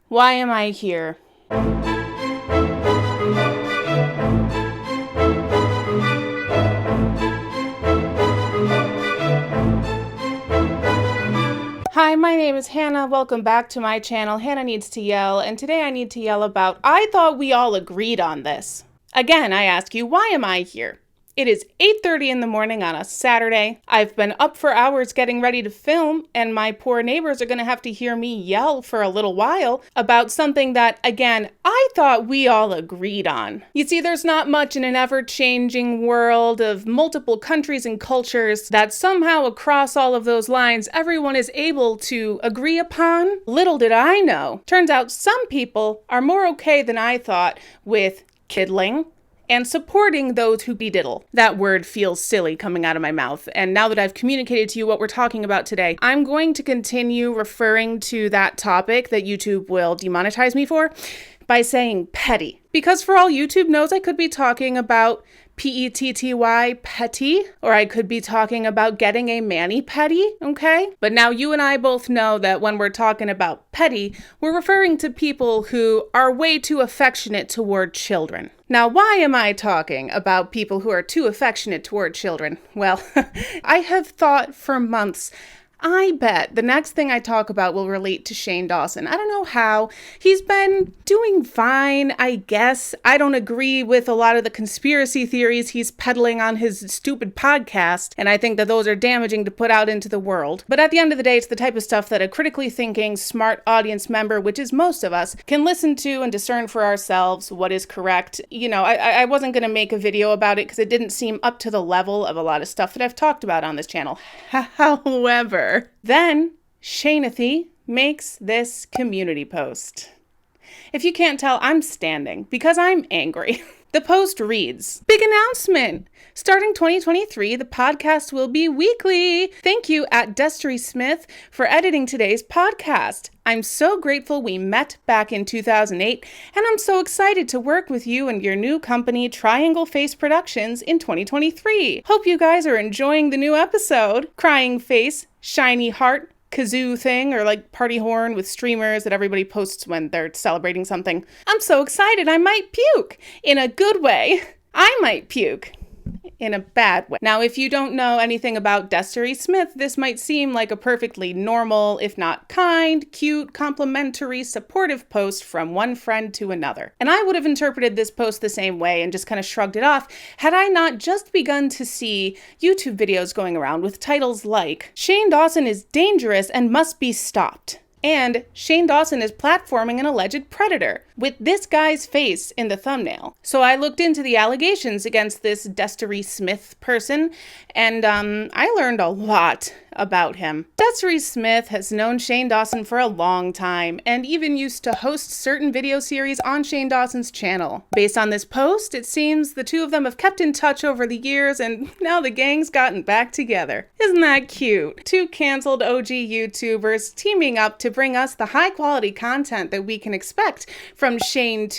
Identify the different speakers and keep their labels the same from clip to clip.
Speaker 1: Why am I here? Hi, my name is Hannah. Welcome back to my channel, Hannah Needs to Yell, and today I need to yell about, I thought we all agreed on this. Again, I ask you, why am I here? It is 8:30 in the morning on a Saturday. I've been up for hours getting ready to film, and my poor neighbors are going to have to hear me yell for a little while about something that, again, I thought we all agreed on. You see, there's not much in an ever-changing world of multiple countries and cultures that somehow across all of those lines, everyone is able to agree upon. Little did I know. Turns out some people are more okay than I thought with kiddling and supporting those who bediddle. That word feels silly coming out of my mouth, and now that I've communicated to you what we're talking about today, I'm going to continue referring to that topic that YouTube will demonetize me for by saying petty. Because for all YouTube knows, I could be talking about P-E-T-T-Y, petty, or I could be talking about getting a mani-pedi, okay? But now you and I both know that when we're talking about petty, we're referring to people who are way too affectionate toward children. Now, why am I talking about people who are too affectionate toward children? Well, I have thought for months, I bet the next thing I talk about will relate to Shane Dawson. I don't know how. He's been doing fine, I guess. I don't agree with a lot of the conspiracy theories he's peddling on his stupid podcast, and I think that those are damaging to put out into the world. But at the end of the day, it's the type of stuff that a critically thinking, smart audience member, which is most of us, can listen to and discern for ourselves what is correct. You know, I wasn't going to make a video about it because it didn't seem up to the level of a lot of stuff that I've talked about on this channel. However, then Shanathy makes this community post. If you can't tell, I'm standing because I'm angry. The post reads, "Big announcement! Starting 2023, the podcast will be weekly. Thank you at Destery Smith for editing today's podcast. I'm so grateful we met back in 2008, and I'm so excited to work with you and your new company, Triangle Face Productions, in 2023. Hope you guys are enjoying the new episode. Crying face, shiny heart, kazoo thing, or like party horn with streamers that everybody posts when they're celebrating something. I'm so excited I might puke. In a good way. I might puke. In a bad way." Now, if you don't know anything about Destery Smith, this might seem like a perfectly normal, if not kind, cute, complimentary, supportive post from one friend to another. And I would have interpreted this post the same way and just kind of shrugged it off had I not just begun to see YouTube videos going around with titles like, "Shane Dawson is dangerous and must be stopped," and "Shane Dawson is platforming an alleged predator," with this guy's face in the thumbnail. So I looked into the allegations against this Destery Smith person, and I learned a lot about him. Destery Smith has known Shane Dawson for a long time, and even used to host certain video series on Shane Dawson's channel. Based on this post, it seems the two of them have kept in touch over the years, and now the gang's gotten back together. Isn't that cute? Two canceled OG YouTubers teaming up to bring us the high-quality content that we can expect from Shane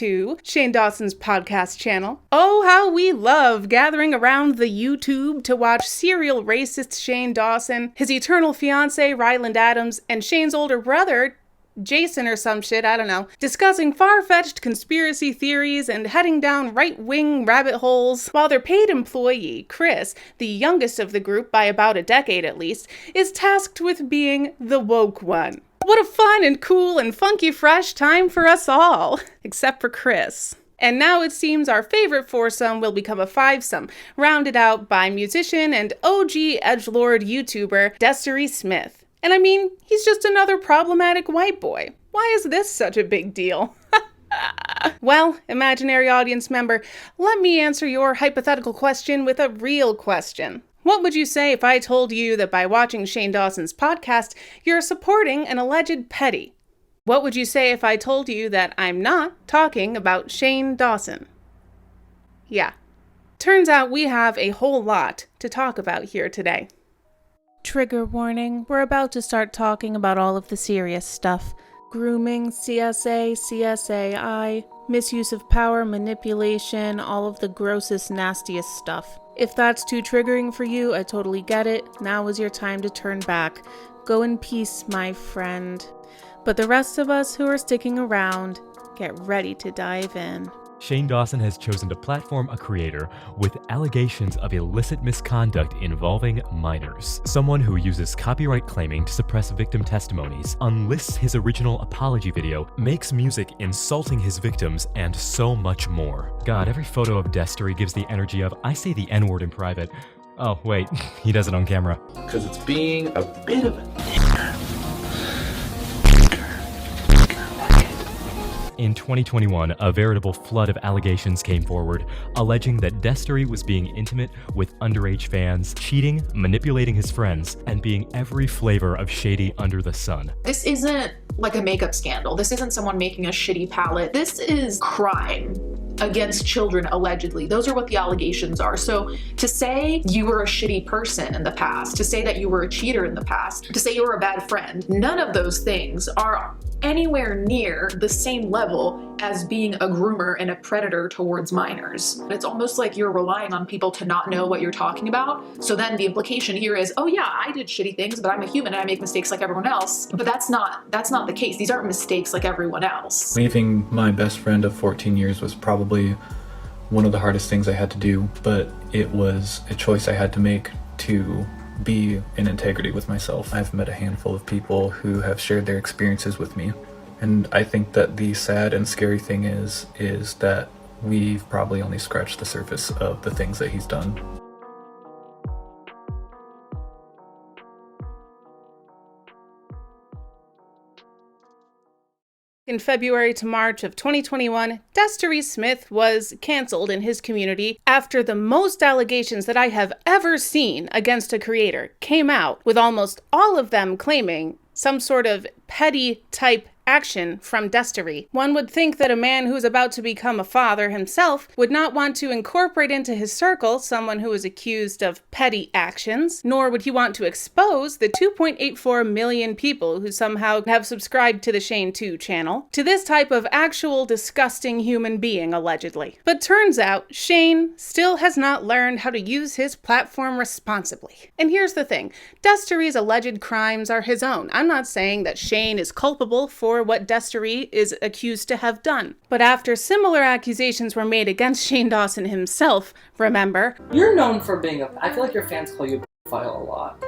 Speaker 1: Dawson's podcast channel. Oh, how we love gathering around the YouTube to watch serial racist Shane Dawson, his eternal fiance Ryland Adams, and Shane's older brother, Jason or some shit, I don't know, discussing far-fetched conspiracy theories and heading down right-wing rabbit holes, while their paid employee, Chris, the youngest of the group by about a decade at least, is tasked with being the woke one. What a fun and cool and funky fresh time for us all, except for Chris. And now it seems our favorite foursome will become a fivesome, rounded out by musician and OG edgelord YouTuber Destery Smith. And I mean, he's just another problematic white boy. Why is this such a big deal? Well, imaginary audience member, let me answer your hypothetical question with a real question. What would you say if I told you that by watching Shane Dawson's podcast, you're supporting an alleged petty? What would you say if I told you that I'm not talking about Shane Dawson? Yeah. Turns out we have a whole lot to talk about here today. Trigger warning, we're about to start talking about all of the serious stuff. Grooming, CSA, CSAI, misuse of power, manipulation, all of the grossest, nastiest stuff. If that's too triggering for you, I totally get it. Now is your time to turn back. Go in peace, my friend. But the rest of us who are sticking around, get ready to dive in.
Speaker 2: Shane Dawson has chosen to platform a creator with allegations of illicit misconduct involving minors. Someone who uses copyright claiming to suppress victim testimonies, unlists his original apology video, makes music insulting his victims, and so much more. God, every photo of Destery gives the energy of, I say the N-word in private. Oh, wait, he does it on camera.
Speaker 3: Because it's being a bit of a
Speaker 2: In 2021, a veritable flood of allegations came forward, alleging that Destery was being intimate with underage fans, cheating, manipulating his friends, and being every flavor of shady under the sun.
Speaker 4: This isn't like a makeup scandal. This isn't someone making a shitty palette. This is crime against children, allegedly. Those are what the allegations are. So to say you were a shitty person in the past, to say that you were a cheater in the past, to say you were a bad friend, none of those things are anywhere near the same level as being a groomer and a predator towards minors. It's almost like you're relying on people to not know what you're talking about. So then the implication here is, oh yeah, I did shitty things, but I'm a human and I make mistakes like everyone else. But that's not the case. These aren't mistakes like everyone else.
Speaker 3: Leaving my best friend of 14 years was probably one of the hardest things I had to do, but it was a choice I had to make to be in integrity with myself. I've met a handful of people who have shared their experiences with me, and I think that the sad and scary thing is that we've probably only scratched the surface of the things that he's done.
Speaker 1: In February to March of 2021, Destery Smith was canceled in his community after the most allegations that I have ever seen against a creator came out, with almost all of them claiming some sort of petty type action from Destery. One would think that a man who's about to become a father himself would not want to incorporate into his circle someone who is accused of petty actions, nor would he want to expose the 2.84 million people who somehow have subscribed to the Shane 2 channel to this type of actual disgusting human being, allegedly. But turns out, Shane still has not learned how to use his platform responsibly. And here's the thing, Destery's alleged crimes are his own. I'm not saying that Shane is culpable for what Destery is accused to have done. But after similar accusations were made against Shane Dawson himself, remember,
Speaker 5: you're known for being I feel like your fans call you a pedophile a lot.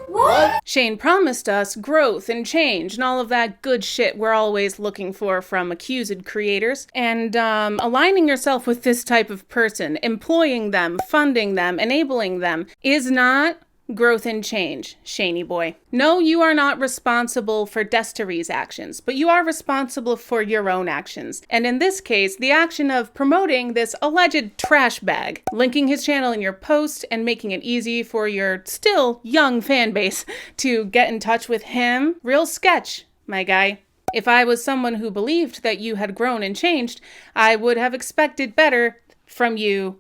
Speaker 1: What? Shane promised us growth and change and all of that good shit we're always looking for from accused creators. And aligning yourself with this type of person, employing them, funding them, enabling them, is not growth and change, Shaney boy. No, you are not responsible for Destery's actions, but you are responsible for your own actions. And in this case, the action of promoting this alleged trash bag, linking his channel in your post and making it easy for your still young fan base to get in touch with him. Real sketch, my guy. If I was someone who believed that you had grown and changed, I would have expected better from you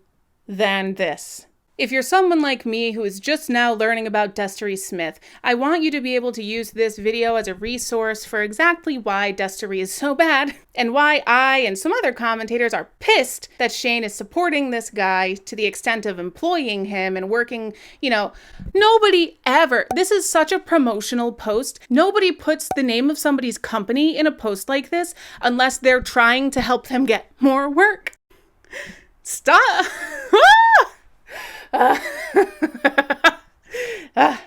Speaker 1: than this. If you're someone like me who is just now learning about Destery Smith, I want you to be able to use this video as a resource for exactly why Destery is so bad, and why I and some other commentators are pissed that Shane is supporting this guy to the extent of employing him and working, nobody ever, this is such a promotional post, nobody puts the name of somebody's company in a post like this unless they're trying to help them get more work. Stop!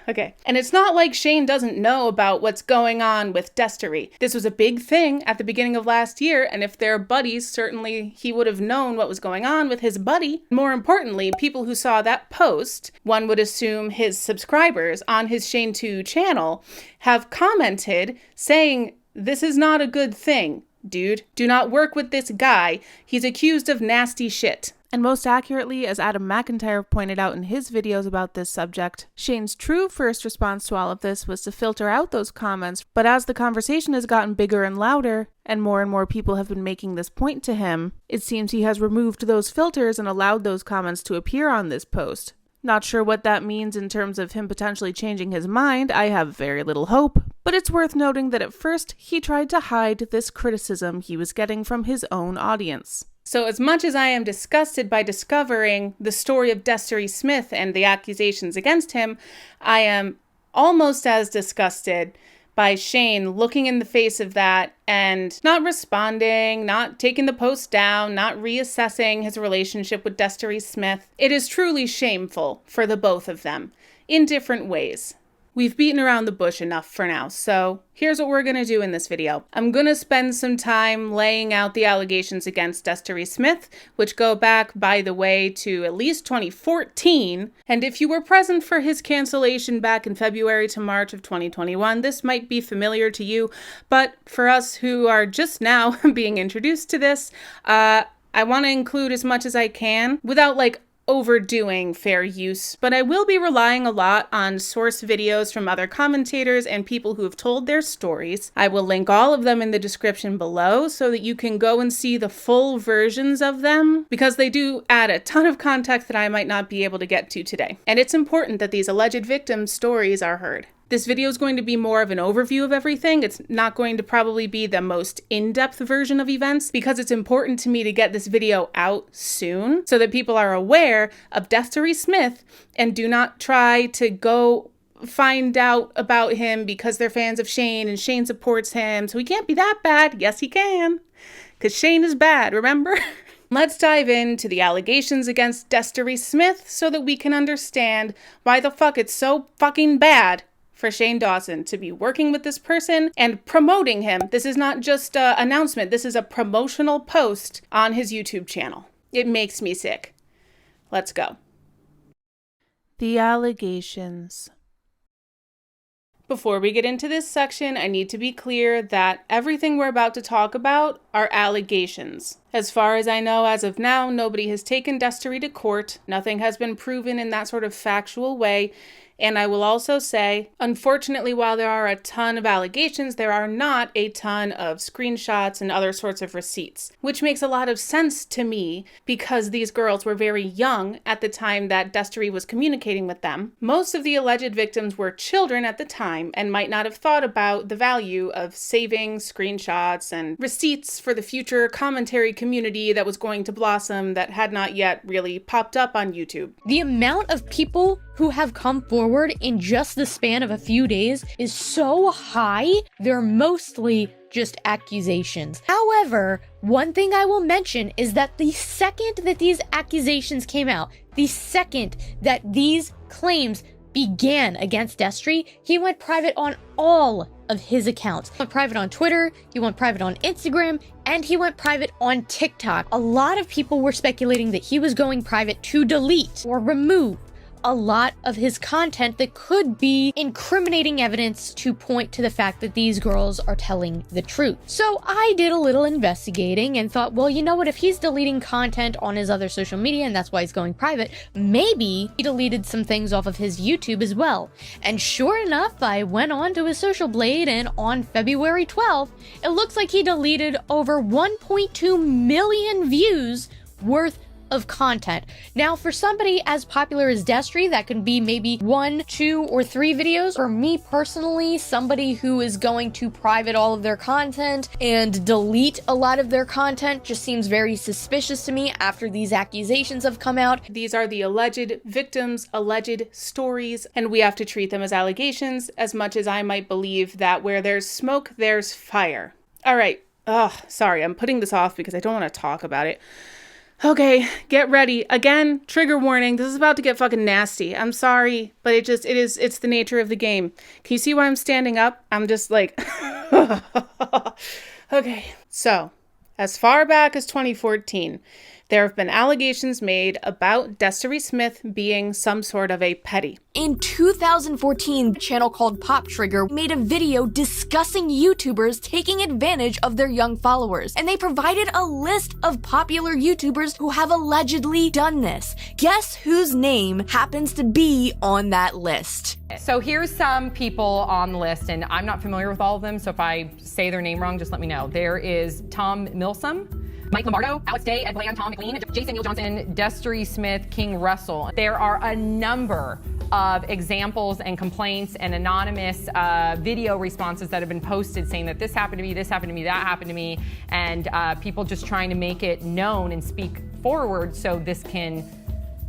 Speaker 1: Okay. And it's not like Shane doesn't know about what's going on with Destery. This was a big thing at the beginning of last year, and if they're buddies, certainly he would have known what was going on with his buddy. More importantly, people who saw that post, one would assume his subscribers on his Shane 2 channel, have commented saying, "This is not a good thing, dude. Do not work with this guy. He's accused of nasty shit." And most accurately, as Adam McIntyre pointed out in his videos about this subject, Shane's true first response to all of this was to filter out those comments, but as the conversation has gotten bigger and louder, and more people have been making this point to him, it seems he has removed those filters and allowed those comments to appear on this post. Not sure what that means in terms of him potentially changing his mind. I have very little hope, but it's worth noting that at first he tried to hide this criticism he was getting from his own audience. So as much as I am disgusted by discovering the story of Destery Smith and the accusations against him, I am almost as disgusted by Shane looking in the face of that and not responding, not taking the post down, not reassessing his relationship with Destery Smith. It is truly shameful for the both of them in different ways. We've beaten around the bush enough for now, so here's what we're going to do in this video. I'm going to spend some time laying out the allegations against Destery Smith, which go back, by the way, to at least 2014. And if you were present for his cancellation back in February to March of 2021, this might be familiar to you. But for us who are just now being introduced to this, I want to include as much as I can without overdoing fair use, but I will be relying a lot on source videos from other commentators and people who have told their stories. I will link all of them in the description below so that you can go and see the full versions of them, because they do add a ton of context that I might not be able to get to today. And it's important that these alleged victims' stories are heard. This video is going to be more of an overview of everything. It's not going to probably be the most in-depth version of events, because it's important to me to get this video out soon so that people are aware of Destery Smith and do not try to go find out about him because they're fans of Shane and Shane supports him. So he can't be that bad. Yes, he can, because Shane is bad, remember? Let's dive into the allegations against Destery Smith so that we can understand why the fuck it's so fucking bad for Shane Dawson to be working with this person and promoting him. This is not just an announcement. This is a promotional post on his YouTube channel. It makes me sick. Let's go. The allegations. Before we get into this section, I need to be clear that everything we're about to talk about are allegations. As far as I know, as of now, nobody has taken Destery to court. Nothing has been proven in that sort of factual way. And I will also say, unfortunately, while there are a ton of allegations, there are not a ton of screenshots and other sorts of receipts, which makes a lot of sense to me because these girls were very young at the time that Destery was communicating with them. Most of the alleged victims were children at the time and might not have thought about the value of saving screenshots and receipts for the future commentary community that was going to blossom that had not yet really popped up on YouTube.
Speaker 6: The amount of people who have come forward in just the span of a few days is so high, they're mostly just accusations. However, one thing I will mention is that the second that these accusations came out, the second that these claims began against Destery, he went private on all of his accounts. He went private on Twitter, he went private on Instagram, and he went private on TikTok. A lot of people were speculating that he was going private to delete or remove a lot of his content that could be incriminating evidence to point to the fact that these girls are telling the truth. So I did a little investigating and thought, well, you know what, if he's deleting content on his other social media and that's why he's going private, maybe he deleted some things off of his YouTube as well. And sure enough, I went on to his social blade, and on February 12th, it looks like he deleted over 1.2 million views worth of content. Now, for somebody as popular as Destery, that can be maybe 1, 2, or 3 videos. For me personally, somebody who is going to private all of their content and delete a lot of their content just seems very suspicious to me after these accusations have come out.
Speaker 1: These are the alleged victims, alleged stories, and we have to treat them as allegations as much as I might believe that where there's smoke, there's fire. All right. Sorry, I'm putting this off because I don't want to talk about it. Okay, get ready. Again, trigger warning. This is about to get fucking nasty. I'm sorry, but it's the nature of the game. Can you see why I'm standing up? I'm just like, okay. So, as far back as 2014, there have been allegations made about Destery Smith being some sort of a petty.
Speaker 6: In 2014, a channel called Pop Trigger made a video discussing YouTubers taking advantage of their young followers, and they provided a list of popular YouTubers who have allegedly done this. Guess whose name happens to be on that list?
Speaker 7: So here's some people on the list, and I'm not familiar with all of them, so if I say their name wrong, just let me know. There is Tom Milsom, Mike Lombardo, Alex Day, Ed Bland, Tom McLean, Jason Neil Johnson, Destery Smith, King Russell. There are a number of examples and complaints and anonymous video responses that have been posted saying that this happened to me, this happened to me, that happened to me, and people just trying to make it known and speak forward so this can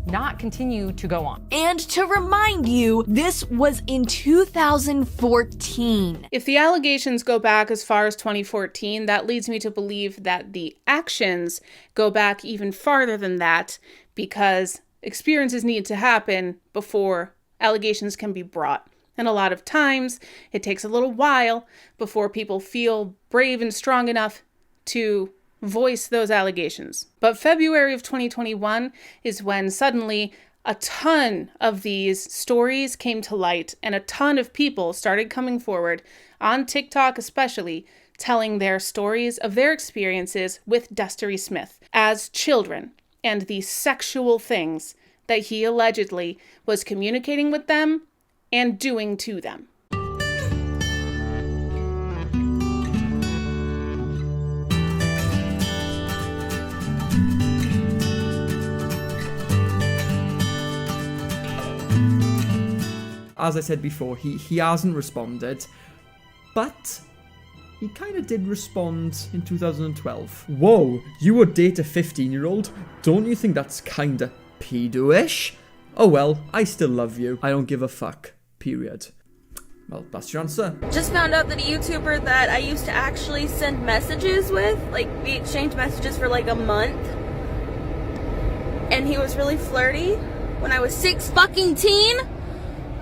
Speaker 7: not continue to go on.
Speaker 6: And to remind you, this was in 2014.
Speaker 1: If the allegations go back as far as 2014, that leads me to believe that the actions go back even farther than that, because experiences need to happen before allegations can be brought. And a lot of times, it takes a little while before people feel brave and strong enough to voice those allegations. But February of 2021 is when suddenly a ton of these stories came to light, and a ton of people started coming forward, on TikTok especially, telling their stories of their experiences with Destery Smith as children and the sexual things that he allegedly was communicating with them and doing to them.
Speaker 8: As I said before, he hasn't responded, but he kind of did respond in 2012. Whoa, you would date a 15-year-old? Don't you think that's kinda pedo-ish? Oh well, I still love you. I don't give a fuck. Period. Well, that's your answer.
Speaker 9: Just found out that a YouTuber that I used to actually send messages with, like, we exchanged messages for like a month, and he was really flirty when I was 6 fucking teen.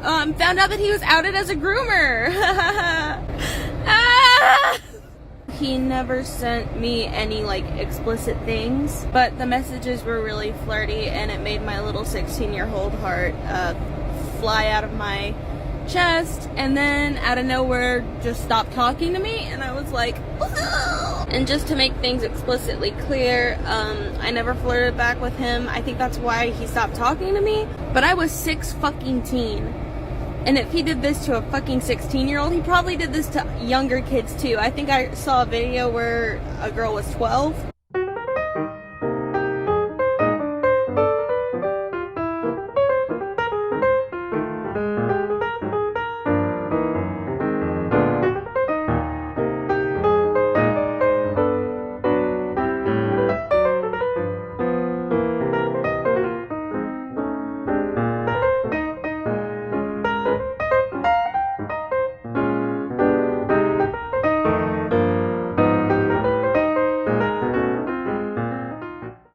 Speaker 9: Found out that he was outed as a groomer. He never sent me any like explicit things, but the messages were really flirty, and it made my little 16-year-old heart fly out of my chest, and then out of nowhere just stopped talking to me, and I was like, oh! And just to make things explicitly clear, I never flirted back with him. I think that's why he stopped talking to me, but I was 6 fucking teen. And if he did this to a fucking 16-year-old, he probably did this to younger kids too. I think I saw a video where a girl was 12.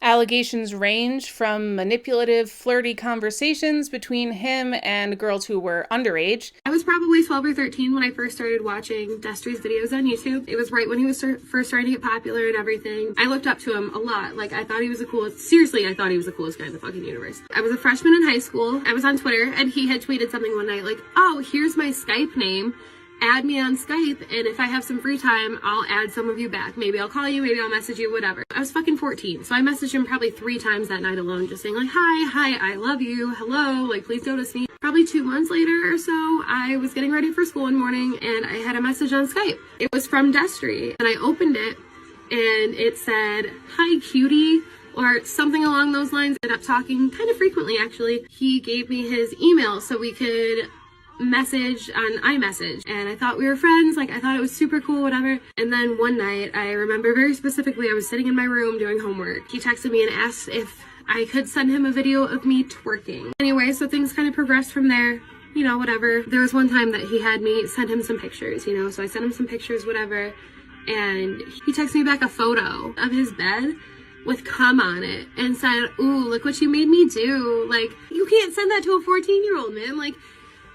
Speaker 1: Allegations range from manipulative, flirty conversations between him and girls who were underage.
Speaker 10: I was probably 12 or 13 when I first started watching Destery's videos on YouTube. It was right when he was first starting to get popular and everything. I looked up to him a lot. Like, I thought he was the coolest. Seriously, I thought he was the coolest guy in the fucking universe. I was a freshman in high school. I was on Twitter, and he had tweeted something one night like, oh, here's my Skype name. Add me on Skype, and if I have some free time, I'll add some of you back. Maybe I'll call you, maybe I'll message you, whatever. I was fucking 14, so I messaged him probably 3 times that night alone, just saying like, hi, I love you, hello, like, please notice me. Probably 2 months later or so, I was getting ready for school one morning, and I had a message on Skype. It was from Destery, and I opened it, and it said, hi, cutie, or something along those lines. I ended up talking kind of frequently, actually. He gave me his email so we could message on iMessage, and I thought we were friends. Like, I thought it was super cool, whatever. And then one night, I remember very specifically, I was sitting in my room doing homework. He texted me and asked if I could send him a video of me twerking. Anyway, so things kind of progressed from there, you know, whatever. There was one time that he had me send him some pictures, you know, so I sent him some pictures, whatever, and he texted me back a photo of his bed with cum on it and said, ooh, look what you made me do. Like, you can't send that to a 14-year-old, man. Like,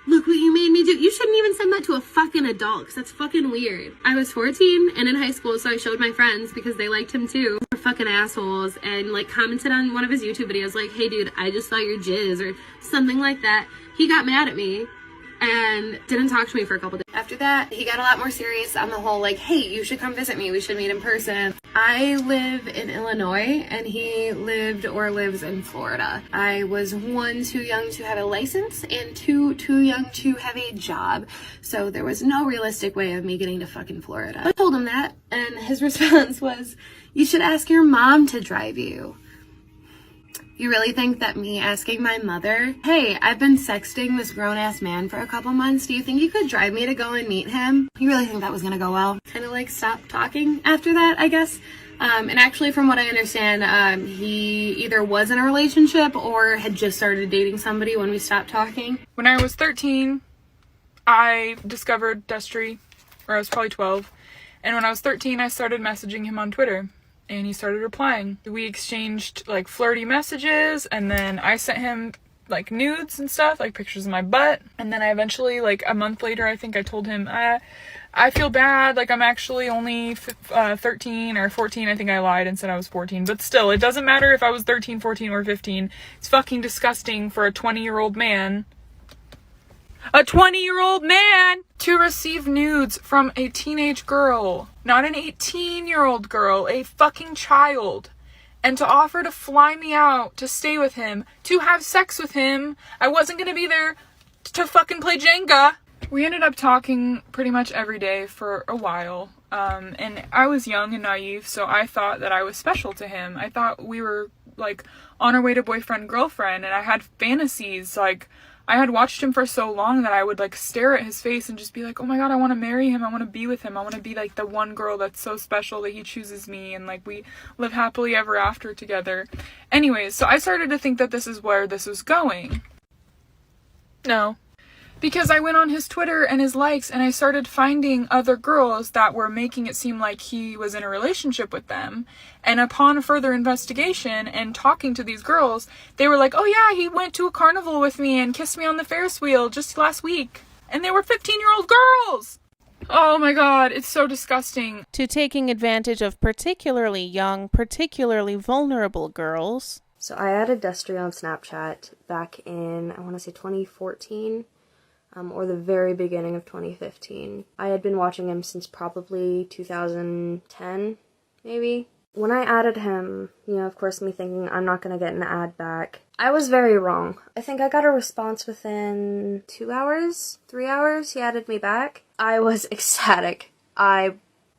Speaker 10: look what you made me do. You shouldn't even send that to a fucking adult, because that's fucking weird. I was 14 and in high school, so I showed my friends because they liked him too. They're fucking assholes, and like commented on one of his YouTube videos like, hey dude, I just saw your jizz, or something like that. He got mad at me and didn't talk to me for a couple days. After that, he got a lot more serious on the whole like, hey, you should come visit me, we should meet in person. I live in Illinois and he lived or lives in Florida. I was 1, too young to have a license, and 2, too young to have a job, so there was no realistic way of me getting to fucking Florida. I told him that, and his response was, you should ask your mom to drive you. You really think that me asking my mother, hey, I've been sexting this grown-ass man for a couple months, do you think you could drive me to go and meet him? You really think that was gonna go well? Kind of like stopped talking after that, I guess. And actually, from what I understand, he either was in a relationship or had just started dating somebody when we stopped talking.
Speaker 11: When I was 13, I discovered Destery, or I was probably 12. And when I was 13, I started messaging him on Twitter. And he started replying. We exchanged, like, flirty messages, and then I sent him, like, nudes and stuff, like pictures of my butt. And then I eventually, like, a month later, I think I told him, I feel bad, like, I'm actually only 13 or 14. I think I lied and said I was 14. But still, it doesn't matter if I was 13, 14, or 15. It's fucking disgusting for a 20-year-old man. A 20-year-old man to receive nudes from a teenage girl. Not an 18-year-old girl, a fucking child. And to offer to fly me out, to stay with him, to have sex with him. I wasn't gonna be there to fucking play Jenga. We ended up talking pretty much every day for a while, and I was young and naive, so I thought that I was special to him. I thought we were, like, on our way to boyfriend-girlfriend, and I had fantasies, like, I had watched him for so long that I would, like, stare at his face and just be like, oh my god, I want to marry him, I want to be with him, I want to be, like, the one girl that's so special that he chooses me, and, like, we live happily ever after together. Anyways, so I started to think that this is where this was going. No. Because I went on his Twitter and his likes, and I started finding other girls that were making it seem like he was in a relationship with them. And upon further investigation and talking to these girls, they were like, oh yeah, he went to a carnival with me and kissed me on the Ferris wheel just last week. And they were 15-year-old girls! Oh my god, it's so disgusting.
Speaker 1: To taking advantage of particularly young, particularly vulnerable girls.
Speaker 12: So I added Destery on Snapchat back in, I want to say 2014. Or the very beginning of 2015. I had been watching him since probably 2010, maybe. When I added him, you know, of course me thinking I'm not gonna get an ad back. I was very wrong. I think I got a response within 2 hours, 3 hours, he added me back. I was ecstatic. I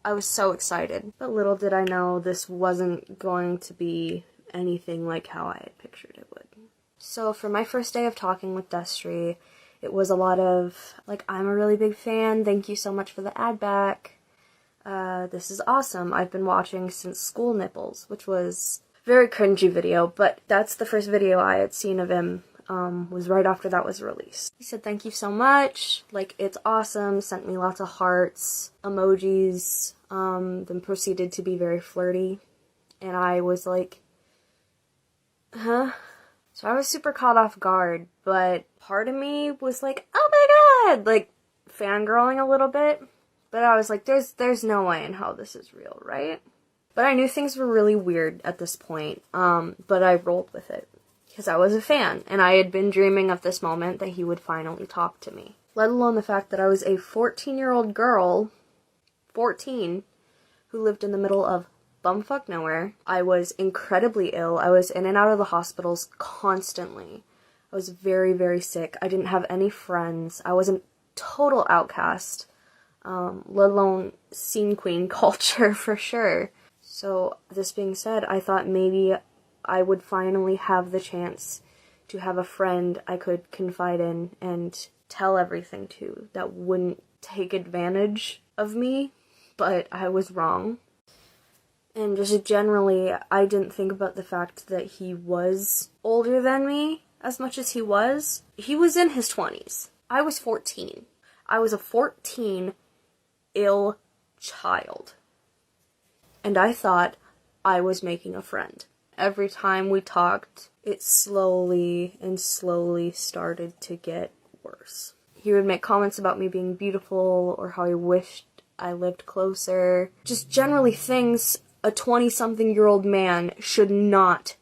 Speaker 12: was so excited. But little did I know this wasn't going to be anything like how I had pictured it would. So for my first day of talking with Destery, it was a lot of, like, I'm a really big fan, thank you so much for the ad back, this is awesome, I've been watching since School Nipples, which was a very cringy video, but that's the first video I had seen of him, was right after that was released. He said thank you so much, like, it's awesome, sent me lots of hearts, emojis, then proceeded to be very flirty, and I was like, huh? So I was super caught off guard, but part of me was like, oh my god, like, fangirling a little bit. But I was like, there's no way in hell this is real, right? But I knew things were really weird at this point, but I rolled with it. Because I was a fan, and I had been dreaming of this moment that he would finally talk to me. Let alone the fact that I was a 14-year-old girl, 14, who lived in the middle of bumfuck nowhere. I was incredibly ill. I was in and out of the hospitals constantly. I was very, very sick. I didn't have any friends. I was a total outcast, let alone scene queen culture for sure. So this being said, I thought maybe I would finally have the chance to have a friend I could confide in and tell everything to that wouldn't take advantage of me, but I was wrong. And just generally, I didn't think about the fact that he was older than me as much as he was. He was in his 20s. I was 14. I was a 14 ill child. And I thought I was making a friend. Every time we talked, it slowly and slowly started to get worse. He would make comments about me being beautiful or how he wished I lived closer. Just generally things a 20-something-year-old man should not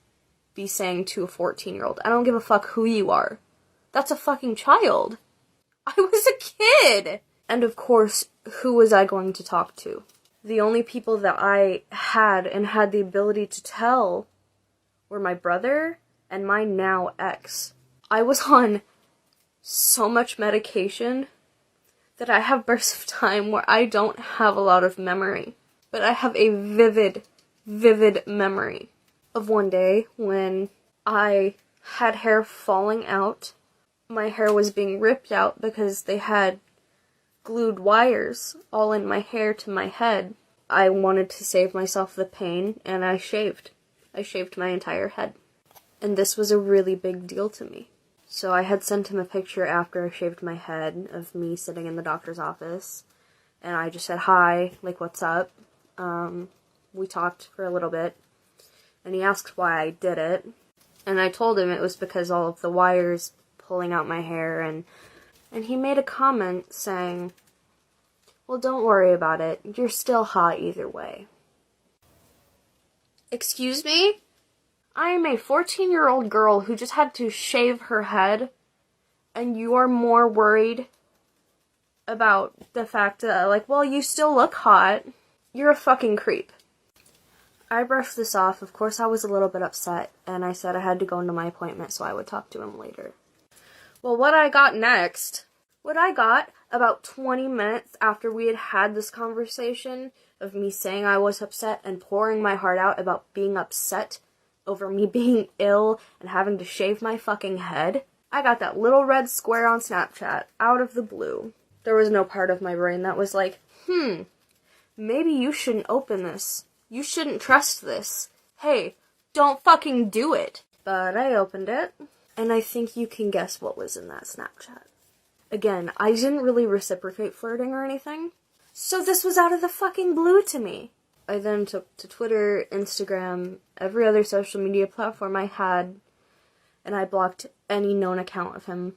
Speaker 12: be saying to a 14-year-old. I don't give a fuck who you are. That's a fucking child. I was a kid! And of course, who was I going to talk to? The only people that I had and had the ability to tell were my brother and my now ex. I was on so much medication that I have bursts of time where I don't have a lot of memory. But I have a vivid, vivid memory of one day when I had hair falling out. My hair was being ripped out because they had glued wires all in my hair to my head. I wanted to save myself the pain, and I shaved. I shaved my entire head. And this was a really big deal to me. So I had sent him a picture after I shaved my head of me sitting in the doctor's office. And I just said, hi, like, what's up? We talked for a little bit. And he asked why I did it. And I told him it was because all of the wires pulling out my hair. And he made a comment saying, well, don't worry about it. You're still hot either way. Excuse me? I am a 14-year-old girl who just had to shave her head, and you are more worried about the fact that, like, well, you still look hot. You're a fucking creep. I brushed this off. Of course, I was a little bit upset, and I said I had to go into my appointment, so I would talk to him later. Well, what I got about 20 minutes after we had had this conversation of me saying I was upset and pouring my heart out about being upset over me being ill and having to shave my fucking head, I got that little red square on Snapchat out of the blue. There was no part of my brain that was like, maybe you shouldn't open this. You shouldn't trust this. Hey, don't fucking do it. But I opened it, and I think you can guess what was in that Snapchat. Again, I didn't really reciprocate flirting or anything, so this was out of the fucking blue to me. I then took to Twitter, Instagram, every other social media platform I had, and I blocked any known account of him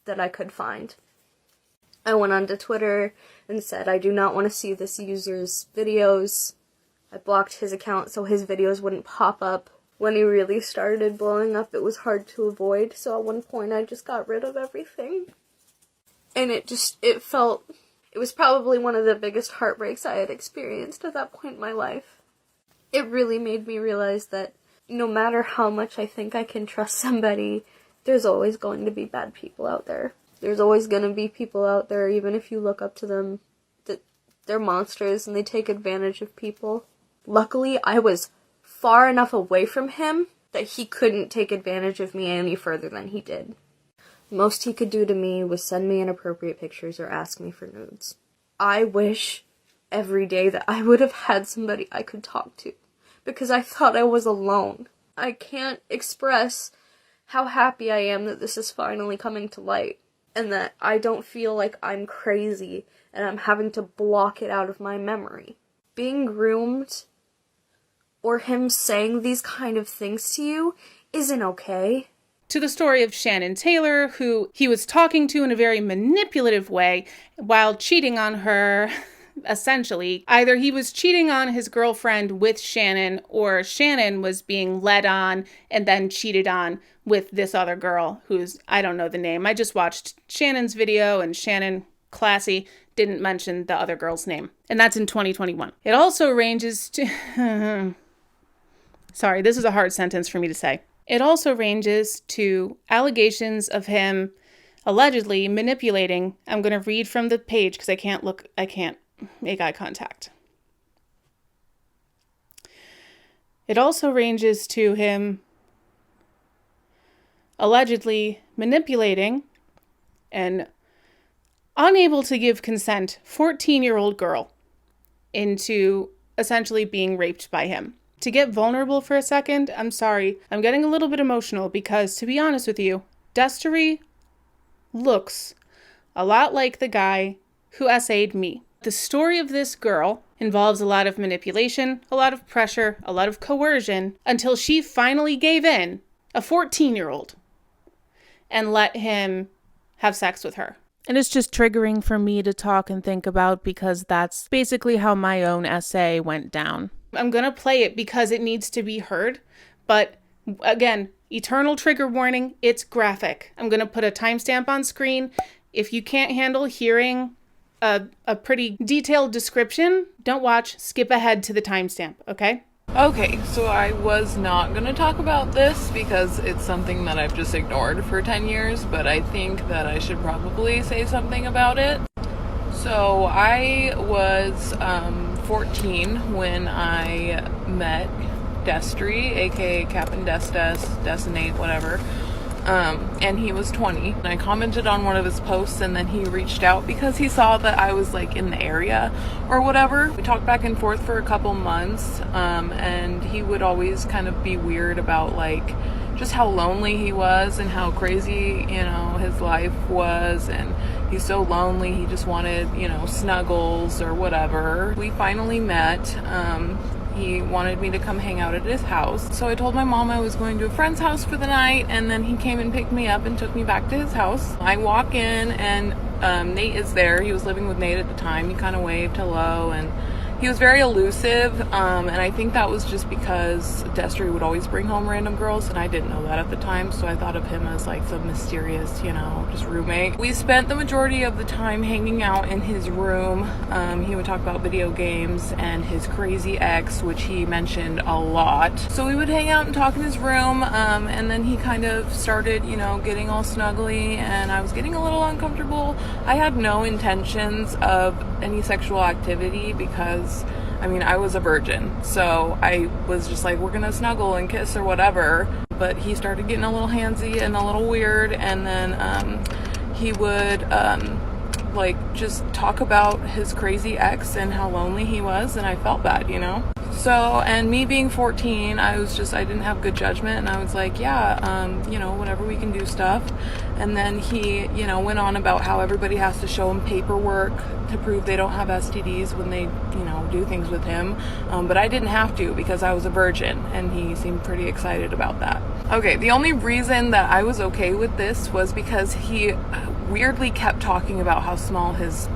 Speaker 12: that I could find. I went onto Twitter and said I do not want to see this user's videos. I blocked his account so his videos wouldn't pop up. When he really started blowing up, it was hard to avoid, so at one point I just got rid of everything. And it was probably one of the biggest heartbreaks I had experienced at that point in my life. It really made me realize that no matter how much I think I can trust somebody, there's always going to be bad people out there. There's always going to be people out there, even if you look up to them, that they're monsters and they take advantage of people. Luckily, I was far enough away from him that he couldn't take advantage of me any further than he did. The most he could do to me was send me inappropriate pictures or ask me for nudes. I wish every day that I would have had somebody I could talk to, because I thought I was alone. I can't express how happy I am that this is finally coming to light, and that I don't feel like I'm crazy and I'm having to block it out of my memory. Being groomed, or him saying these kind of things to you, isn't okay.
Speaker 1: To the story of Shannon Taylor, who he was talking to in a very manipulative way while cheating on her, essentially. Either he was cheating on his girlfriend with Shannon, or Shannon was being led on and then cheated on with this other girl who's, I don't know the name. I just watched Shannon's video, and Shannon, classy, didn't mention the other girl's name. And that's in 2021. It also ranges to... Sorry, this is a hard sentence for me to say. It also ranges to allegations of him allegedly manipulating. I'm going to read from the page because I can't make eye contact. It also ranges to him allegedly manipulating an unable to give consent 14-year-old girl into essentially being raped by him. To get vulnerable for a second, I'm sorry, I'm getting a little bit emotional because, to be honest with you, Destery looks a lot like the guy who essayed me. The story of this girl involves a lot of manipulation, a lot of pressure, a lot of coercion, until she finally gave in, a 14-year-old, and let him have sex with her. And it's just triggering for me to talk and think about because that's basically how my own essay went down. I'm going to play it because it needs to be heard, but again, eternal trigger warning, it's graphic. I'm going to put a timestamp on screen. If you can't handle hearing a pretty detailed description, don't watch, skip ahead to the timestamp, okay?
Speaker 13: Okay, so I was not going to talk about this because it's something that I've just ignored for 10 years, but I think that I should probably say something about it. So I was 14 when I met Destery, aka Captain Destinate, whatever. and he was 20. And I commented on one of his posts, and then he reached out because he saw that I was like in the area or whatever. We talked back and forth for a couple months, and he would always kind of be weird about like just how lonely he was and how crazy, you know, his life was, and he's so lonely, he just wanted, you know, snuggles or whatever. We finally met. He wanted me to come hang out at his house. So I told my mom I was going to a friend's house for the night, and then he came and picked me up and took me back to his house. I walk in, and Nate is there. He was living with Nate at the time. He kind of waved hello, and he was very elusive, and I think that was just because Destery would always bring home random girls, and I didn't know that at the time, so I thought of him as like some mysterious, you know, just roommate. We spent the majority of the time hanging out in his room. He would talk about video games and his crazy ex, which he mentioned a lot. So we would hang out and talk in his room, and then he kind of started, you know, getting all snuggly, and I was getting a little uncomfortable. I had no intentions of any sexual activity because I mean, I was a virgin, so I was just like, we're gonna snuggle and kiss or whatever. But he started getting a little handsy and a little weird, and then he would like just talk about his crazy ex and how lonely he was, and I felt bad, you know? So, and me being 14, I didn't have good judgment, and I was like, yeah, you know, whatever, we can do stuff. And then he, you know, went on about how everybody has to show him paperwork to prove they don't have STDs when they, you know, do things with him. But I didn't have to because I was a virgin, and he seemed pretty excited about that. Okay, the only reason that I was okay with this was because he weirdly kept talking about how small his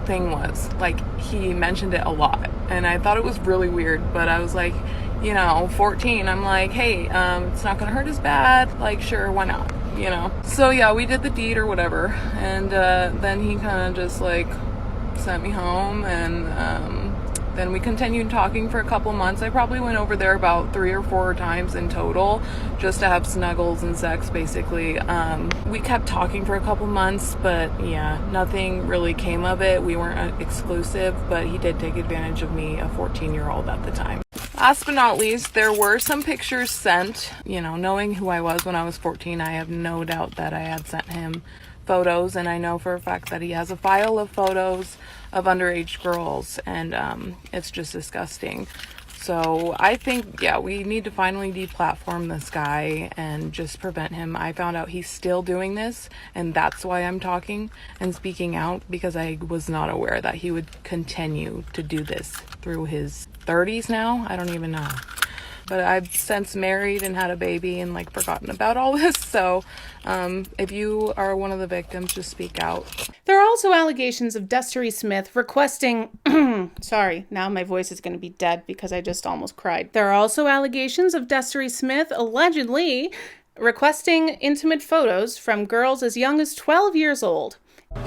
Speaker 13: thing was. Like, he mentioned it a lot, and I thought it was really weird, but I was like, you know, 14, I'm like, hey, it's not gonna hurt as bad, like, sure, why not, you know? So yeah, we did the deed or whatever, and then he kind of just like sent me home, and then we continued talking for a couple months. I probably went over there about 3 or 4 times in total just to have snuggles and sex, basically. We kept talking for a couple months, but yeah, nothing really came of it. We weren't exclusive, but he did take advantage of me, a 14-year-old at the time. Last but not least, there were some pictures sent. You know, knowing who I was when I was 14, I have no doubt that I had sent him photos, and I know for a fact that he has a file of photos of underage girls, and it's just disgusting. So I think, yeah, we need to finally deplatform this guy and just prevent him. I found out he's still doing this, and that's why I'm talking and speaking out, because I was not aware that he would continue to do this through his 30s now. I don't even know. But I've since married and had a baby and like forgotten about all this. So if you are one of the victims, just speak out.
Speaker 1: There are also allegations of Destery Smith requesting, sorry, now my voice is going to be dead because I just almost cried. There are also allegations of Destery Smith allegedly requesting intimate photos from girls as young as 12 years old.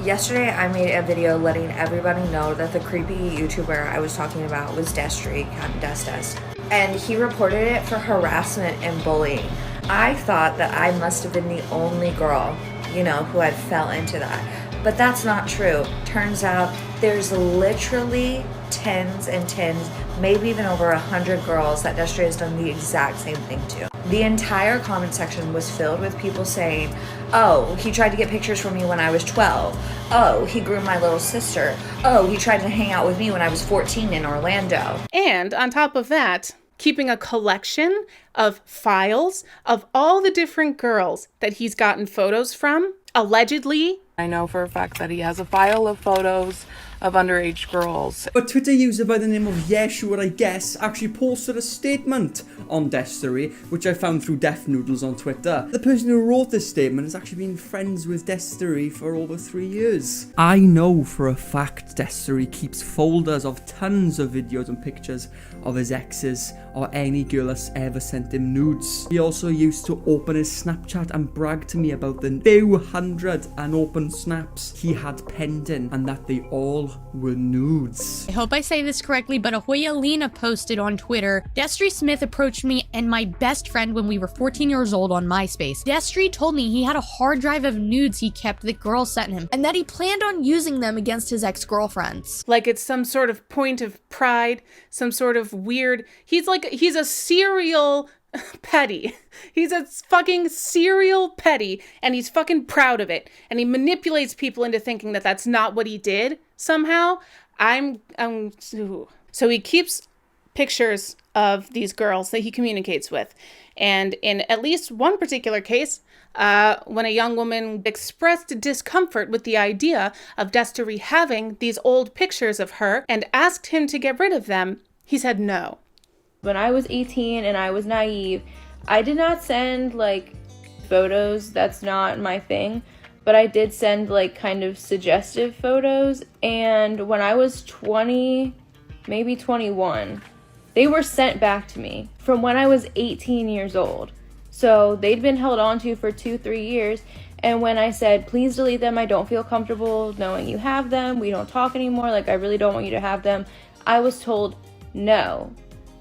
Speaker 14: Yesterday, I made a video letting everybody know that the creepy YouTuber I was talking about was Destery, Destery, and he reported it for harassment and bullying. I thought that I must have been the only girl, you know, who had fell into that. But that's not true. Turns out there's literally tens and tens, maybe even over 100 girls that Destery has done the exact same thing to. The entire comment section was filled with people saying, oh, he tried to get pictures from me when I was 12. Oh, he groomed my little sister. Oh, he tried to hang out with me when I was 14 in Orlando.
Speaker 1: And on top of that, keeping a collection of files of all the different girls that he's gotten photos from, allegedly.
Speaker 13: I know for a fact that he has a file of photos of underage girls.
Speaker 8: A Twitter user by the name of Yeshua, I guess, actually posted a statement on Destery, which I found through Deaf Noodles on Twitter. The person who wrote this statement has actually been friends with Destery for over 3 years. I know for a fact Destery keeps folders of tons of videos and pictures of his exes or any girl that's ever sent him nudes. He also used to open his Snapchat and brag to me about the few hundred unopened snaps he had pending, and that they all were nudes.
Speaker 6: I hope I say this correctly, but Ahoya Lena posted on Twitter, Destery Smith approached me and my best friend when we were 14 years old on MySpace. Destery told me he had a hard drive of nudes he kept that girls sent him, and that he planned on using them against his ex-girlfriends.
Speaker 1: Like it's some sort of point of pride, some sort of weird, he's a serial petty. He's a fucking serial petty, and he's fucking proud of it. And he manipulates people into thinking that that's not what he did somehow. So he keeps pictures of these girls that he communicates with. And in at least one particular case, when a young woman expressed discomfort with the idea of Destery having these old pictures of her and asked him to get rid of them, he said no.
Speaker 9: When I was 18 and I was naive, I did not send like photos. That's not my thing. But I did send like kind of suggestive photos. And when I was 20, maybe 21, they were sent back to me from when I was 18 years old. So they'd been held on to for 2-3 years. And when I said, please delete them, I don't feel comfortable knowing you have them, we don't talk anymore, like I really don't want you to have them, I was told, no.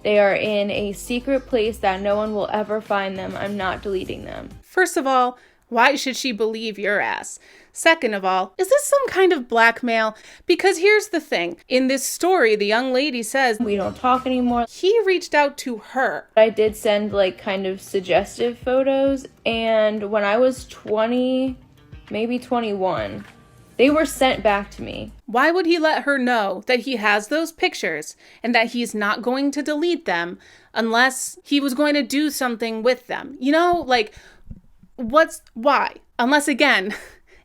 Speaker 9: They are in a secret place that no one will ever find them. I'm not deleting them.
Speaker 1: First of all, why should she believe your ass? Second of all, is this some kind of blackmail? Because here's the thing. In this story, the young lady says,
Speaker 9: we don't talk anymore.
Speaker 1: He reached out to her.
Speaker 9: I did send like kind of suggestive photos. And when I was 20, maybe 21, they were sent back to me.
Speaker 1: Why would he let her know that he has those pictures and that he's not going to delete them unless he was going to do something with them? You know, like, why? Unless, again,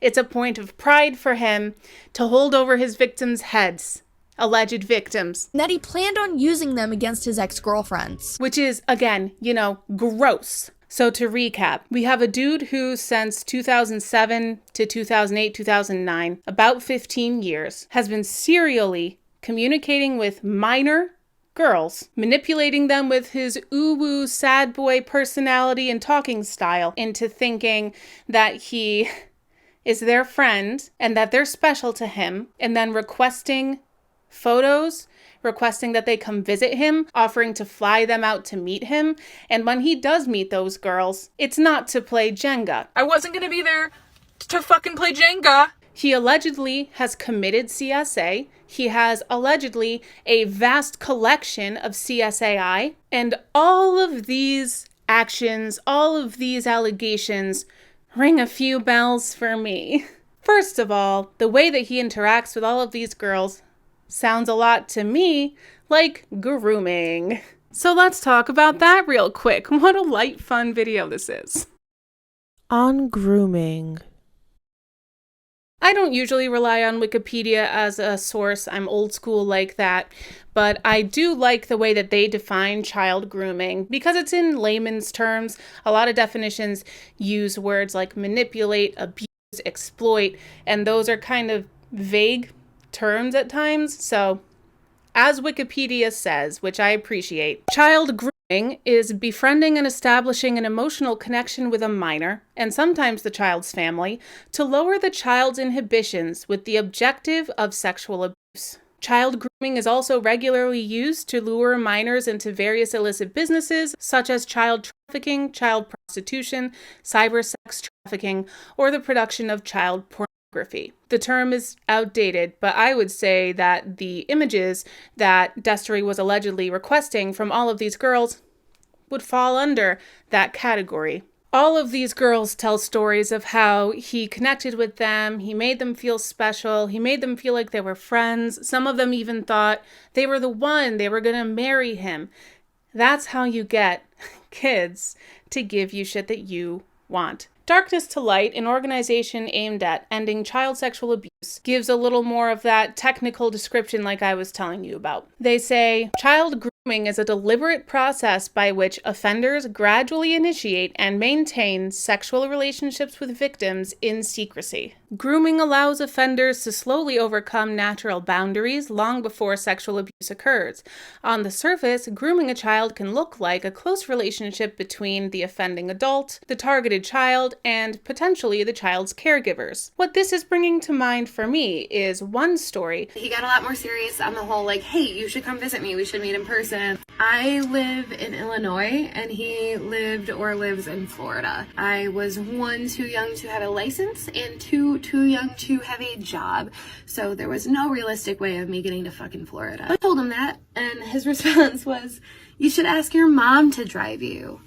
Speaker 1: it's a point of pride for him to hold over his victims' heads, alleged victims.
Speaker 6: That he planned on using them against his ex-girlfriends.
Speaker 1: Which is, again, gross. So to recap, we have a dude who since 2007 to 2008, 2009, about 15 years, has been serially communicating with minor girls, manipulating them with his ooh-woo sad boy personality and talking style into thinking that he is their friend and that they're special to him, and then requesting photos, requesting that they come visit him, offering to fly them out to meet him. And when he does meet those girls, it's not to play Jenga.
Speaker 11: I wasn't gonna be there to fucking play Jenga.
Speaker 1: He allegedly has committed CSA. He has allegedly a vast collection of CSAI. And all of these actions, all of these allegations ring a few bells for me. First of all, the way that he interacts with all of these girls sounds a lot to me like grooming. So let's talk about that real quick. What a light, fun video this is. On grooming. I don't usually rely on Wikipedia as a source. I'm old school like that. But I do like the way that they define child grooming because it's in layman's terms. A lot of definitions use words like manipulate, abuse, exploit, and those are kind of vague terms at times. So, as Wikipedia says, which I appreciate, child grooming is befriending and establishing an emotional connection with a minor, and sometimes the child's family, to lower the child's inhibitions with the objective of sexual abuse. Child grooming is also regularly used to lure minors into various illicit businesses, such as child trafficking, child prostitution, cyber sex trafficking, or the production of child pornography. The term is outdated, but I would say that the images that Destery was allegedly requesting from all of these girls would fall under that category. All of these girls tell stories of how he connected with them, he made them feel special, he made them feel like they were friends. Some of them even thought they were the one, they were gonna marry him. That's how you get kids to give you shit that you want. Darkness to Light, an organization aimed at ending child sexual abuse, gives a little more of that technical description like I was telling you about. They say, child grooming is a deliberate process by which offenders gradually initiate and maintain sexual relationships with victims in secrecy. Grooming allows offenders to slowly overcome natural boundaries long before sexual abuse occurs. On the surface, grooming a child can look like a close relationship between the offending adult, the targeted child, and potentially the child's caregivers. What this is bringing to mind for me is one story.
Speaker 10: He got a lot more serious on the whole, like, hey, you should come visit me, we should meet in person. I live in Illinois, and he lived or lives in Florida. I was 1, too young to have a license, and 2, too young to have a job, so there was no realistic way of me getting to fucking Florida. I told him that, and his response was, you should ask your mom to drive you.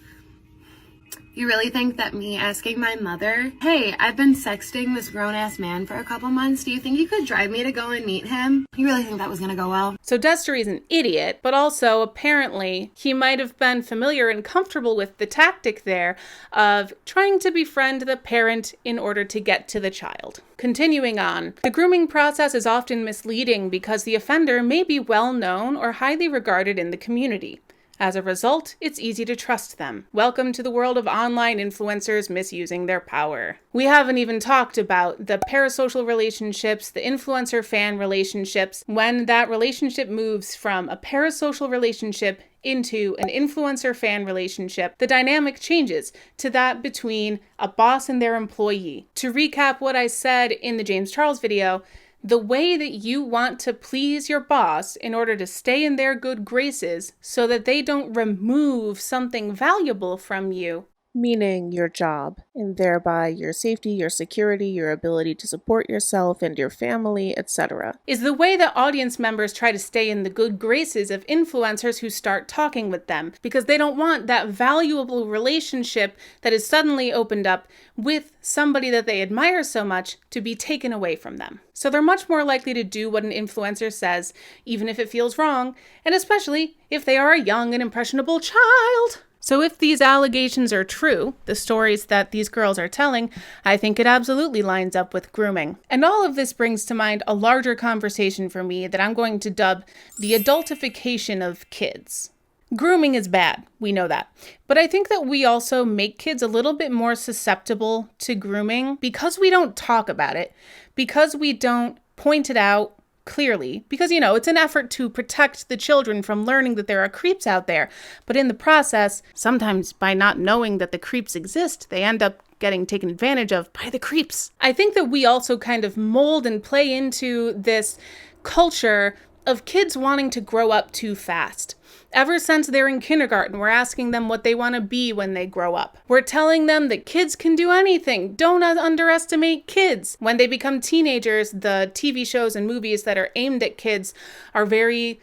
Speaker 10: You really think that me asking my mother, hey, I've been sexting this grown-ass man for a couple months, do you think you could drive me to go and meet him? You really think that was gonna go well?
Speaker 1: So Destery's an idiot, but also apparently he might have been familiar and comfortable with the tactic there of trying to befriend the parent in order to get to the child. Continuing on, the grooming process is often misleading because the offender may be well known or highly regarded in the community. As a result, it's easy to trust them. Welcome to the world of online influencers misusing their power. We haven't even talked about the parasocial relationships, the influencer-fan relationships. When that relationship moves from a parasocial relationship into an influencer-fan relationship, the dynamic changes to that between a boss and their employee. To recap what I said in the James Charles video, the way that you want to please your boss in order to stay in their good graces so that they don't remove something valuable from you, meaning your job, and thereby your safety, your security, your ability to support yourself and your family, etc., is the way that audience members try to stay in the good graces of influencers who start talking with them, because they don't want that valuable relationship that is suddenly opened up with somebody that they admire so much to be taken away from them. So they're much more likely to do what an influencer says, even if it feels wrong, and especially if they are a young and impressionable child. So if these allegations are true, the stories that these girls are telling, I think it absolutely lines up with grooming. And all of this brings to mind a larger conversation for me that I'm going to dub the adultification of kids. Grooming is bad, we know that. But I think that we also make kids a little bit more susceptible to grooming because we don't talk about it, because we don't point it out clearly, because, you know, it's an effort to protect the children from learning that there are creeps out there. But in the process, sometimes by not knowing that the creeps exist, they end up getting taken advantage of by the creeps. I think that we also kind of mold and play into this culture of kids wanting to grow up too fast. Ever since they're in kindergarten, we're asking them what they want to be when they grow up. We're telling them that kids can do anything. Don't underestimate kids. When they become teenagers, the TV shows and movies that are aimed at kids are very,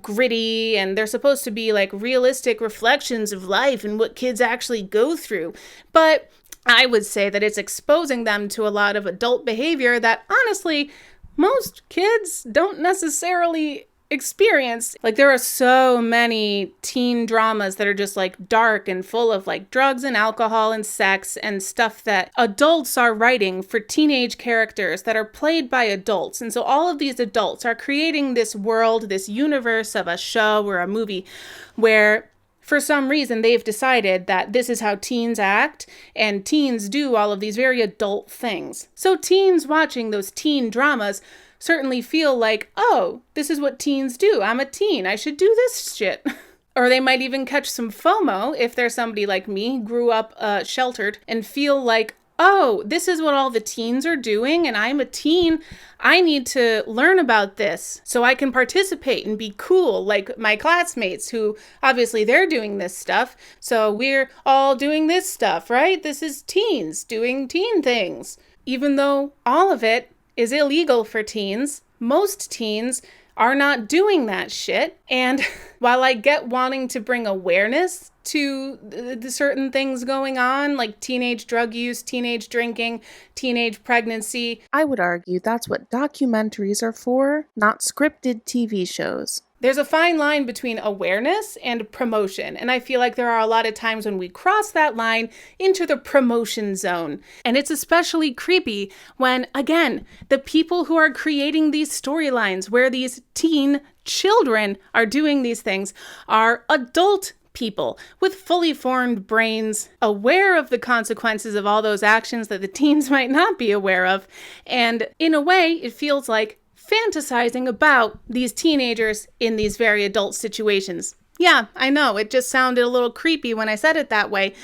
Speaker 1: gritty, and they're supposed to be like realistic reflections of life and what kids actually go through. But I would say that it's exposing them to a lot of adult behavior that honestly, most kids don't necessarily experience. Like, there are so many teen dramas that are just like dark and full of like drugs and alcohol and sex and stuff that adults are writing for teenage characters that are played by adults. And so all of these adults are creating this world, this universe of a show or a movie where for some reason they've decided that this is how teens act, and teens do all of these very adult things. So teens watching those teen dramas certainly feel like, oh, this is what teens do. I'm a teen. I should do this shit. Or they might even catch some FOMO if they're somebody like me, grew up sheltered, and feel like, oh, this is what all the teens are doing, and I'm a teen. I need to learn about this so I can participate and be cool like my classmates who obviously they're doing this stuff. So we're all doing this stuff, right? This is teens doing teen things. Even though all of it is illegal for teens, most teens are not doing that shit. And while I get wanting to bring awareness to the certain things going on, like teenage drug use, teenage drinking, teenage pregnancy, I would argue that's what documentaries are for, not scripted TV shows. There's a fine line between awareness and promotion, and I feel like there are a lot of times when we cross that line into the promotion zone. And it's especially creepy when, again, the people who are creating these storylines where these teen children are doing these things are adult people with fully formed brains, aware of the consequences of all those actions that the teens might not be aware of. And in a way, it feels like fantasizing about these teenagers in these very adult situations. Yeah, I know, it just sounded a little creepy when I said it that way,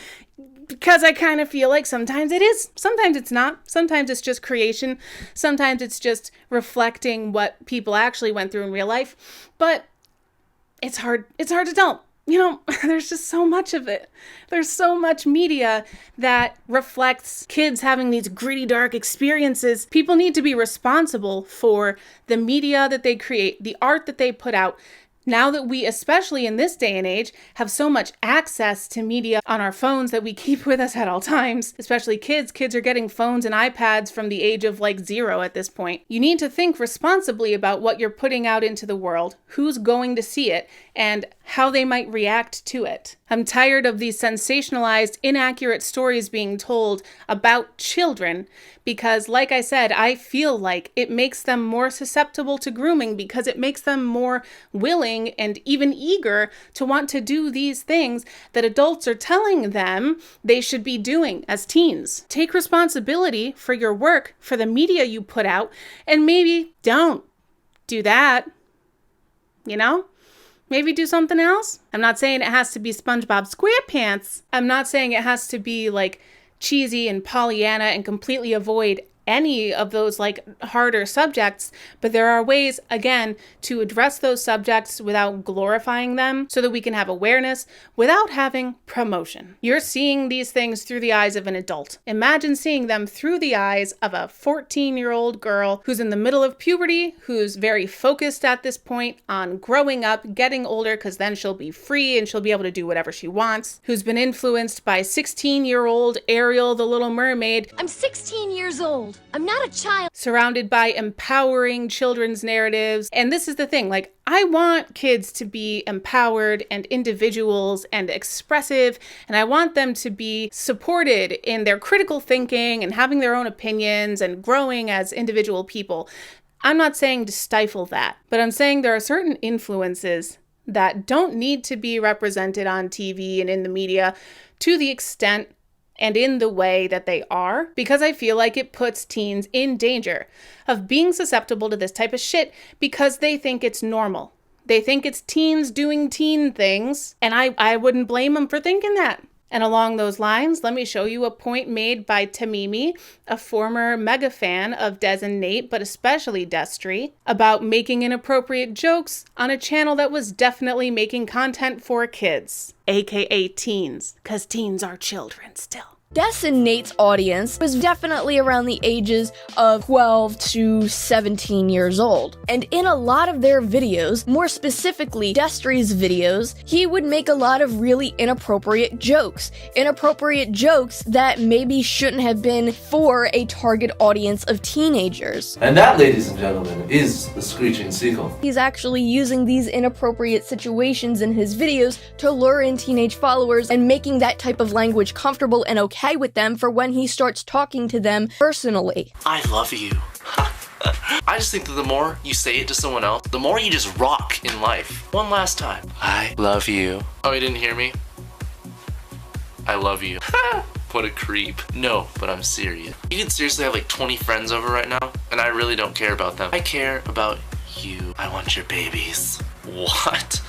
Speaker 1: because I kind of feel like sometimes it is, sometimes it's not, sometimes it's just creation, sometimes it's just reflecting what people actually went through in real life, but it's hard to tell. There's just so much of it. There's so much media that reflects kids having these gritty, dark experiences. People need to be responsible for the media that they create, the art that they put out, Now that we, especially in this day and age, have so much access to media on our phones that we keep with us at all times, especially kids. Kids are getting phones and iPads from the age of like 0 at this point. You need to think responsibly about what you're putting out into the world, who's going to see it, and how they might react to it. I'm tired of these sensationalized, inaccurate stories being told about children because, like I said, I feel like it makes them more susceptible to grooming because it makes them more willing and even eager to want to do these things that adults are telling them they should be doing as teens. Take responsibility for your work, for the media you put out, and maybe don't do that. You know? Maybe do something else. I'm not saying it has to be SpongeBob SquarePants. I'm not saying it has to be like cheesy and Pollyanna and completely avoid any of those like harder subjects, but there are ways, again, to address those subjects without glorifying them so that we can have awareness without having promotion. You're seeing these things through the eyes of an adult. Imagine seeing them through the eyes of a 14-year-old girl who's in the middle of puberty, who's very focused at this point on growing up, getting older, because then she'll be free and she'll be able to do whatever she wants, who's been influenced by 16-year-old Ariel, the Little Mermaid.
Speaker 15: I'm 16 years old. I'm not a child.
Speaker 1: Surrounded by empowering children's narratives. And this is the thing, like, I want kids to be empowered and individuals and expressive, and I want them to be supported in their critical thinking and having their own opinions and growing as individual people. I'm not saying to stifle that, but I'm saying there are certain influences that don't need to be represented on TV and in the media to the extent and in the way that they are, because I feel like it puts teens in danger of being susceptible to this type of shit because they think it's normal. They think it's teens doing teen things, and I wouldn't blame them for thinking that. And along those lines, let me show you a point made by Tamimi, a former mega fan of Des and Nate, but especially Destery, about making inappropriate jokes on a channel that was definitely making content for kids, aka teens, because teens are children still.
Speaker 6: Des and Nate's audience was definitely around the ages of 12 to 17 years old. And in a lot of their videos, more specifically Destery's videos, he would make a lot of really inappropriate jokes. Inappropriate jokes that maybe shouldn't have been for a target audience of teenagers.
Speaker 16: And that, ladies and gentlemen, is the screeching seagull.
Speaker 6: He's actually using these inappropriate situations in his videos to lure in teenage followers and making that type of language comfortable and okay with them for when he starts talking to them personally.
Speaker 16: I love you. I just think that the more you say it to someone else, the more you just rock in life. One last time. I love you. Oh, you didn't hear me? I love you. What a creep. No, but I'm serious. You can seriously have like 20 friends over right now, and I really don't care about them. I care about you. I want your babies. What?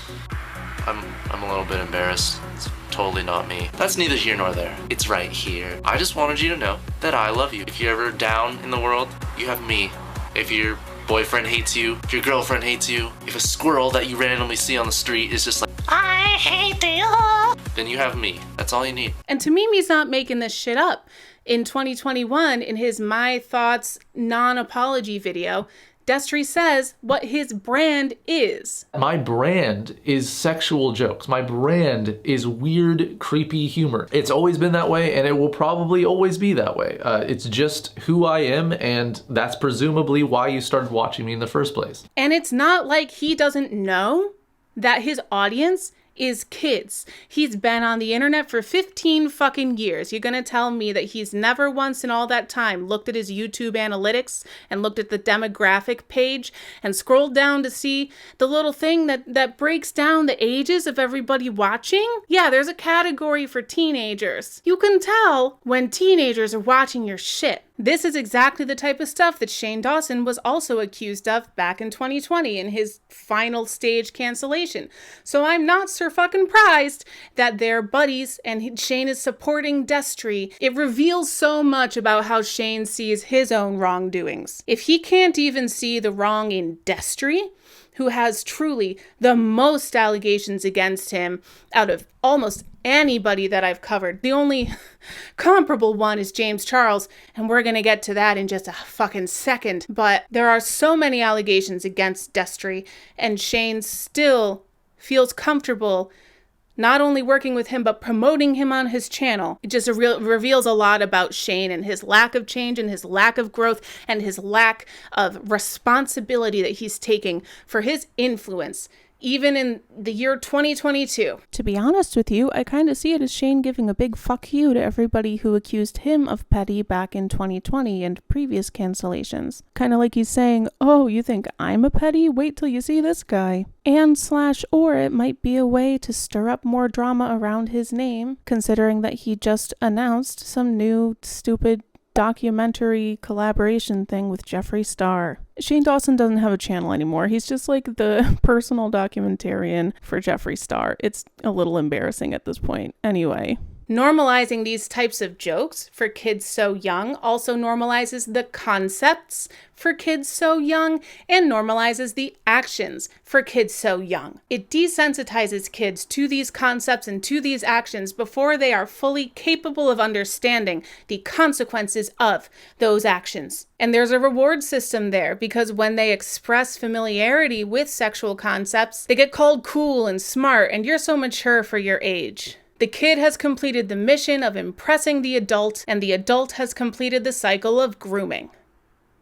Speaker 16: I'm a little bit embarrassed. It's totally not me. That's neither here nor there. It's right here. I just wanted you to know that I love you. If you're ever down in the world, you have me. If your boyfriend hates you, if your girlfriend hates you, if a squirrel that you randomly see on the street is just like, I hate you, then you have me. That's all you need.
Speaker 1: And Tamimi's not making this shit up. In 2021, in his My Thoughts non-apology video, Destery says what his brand is.
Speaker 17: My brand is sexual jokes. My brand is weird, creepy humor. It's always been that way, and it will probably always be that way. It's just who I am, and that's presumably why you started watching me in the first place.
Speaker 1: And it's not like he doesn't know that his audience is kids. He's been on the internet for 15 fucking years. You're gonna tell me that he's never once in all that time looked at his YouTube analytics and looked at the demographic page and scrolled down to see the little thing that breaks down the ages of everybody watching? Yeah, there's a category for teenagers. You can tell when teenagers are watching your shit. This is exactly the type of stuff that Shane Dawson was also accused of back in 2020 in his final stage cancellation. So I'm not so fucking surprised that they're buddies and Shane is supporting Destery. It reveals so much about how Shane sees his own wrongdoings. If he can't even see the wrong in Destery, who has truly the most allegations against him out of almost anybody that I've covered. The only comparable one is James Charles, and we're going to get to that in just a fucking second. But there are so many allegations against Destery, and Shane still feels comfortable not only working with him, but promoting him on his channel. It just reveals a lot about Shane and his lack of change and his lack of growth and his lack of responsibility that he's taking for his influence, even in the year 2022.
Speaker 18: To be honest with you, I kind of see it as Shane giving a big fuck you to everybody who accused him of petty back in 2020 and previous cancellations. Kind of like he's saying, oh, you think I'm a petty? Wait till you see this guy. Or it might be a way to stir up more drama around his name, considering that he just announced some new stupid documentary collaboration thing with Jeffree Star. Shane Dawson doesn't have a channel anymore. He's just like the personal documentarian for Jeffree Star. It's a little embarrassing at this point. Anyway.
Speaker 1: Normalizing these types of jokes for kids so young also normalizes the concepts for kids so young and normalizes the actions for kids so young. It desensitizes kids to these concepts and to these actions before they are fully capable of understanding the consequences of those actions. And there's a reward system there because when they express familiarity with sexual concepts, they get called cool and smart, and you're so mature for your age. The kid has completed the mission of impressing the adult, and the adult has completed the cycle of grooming.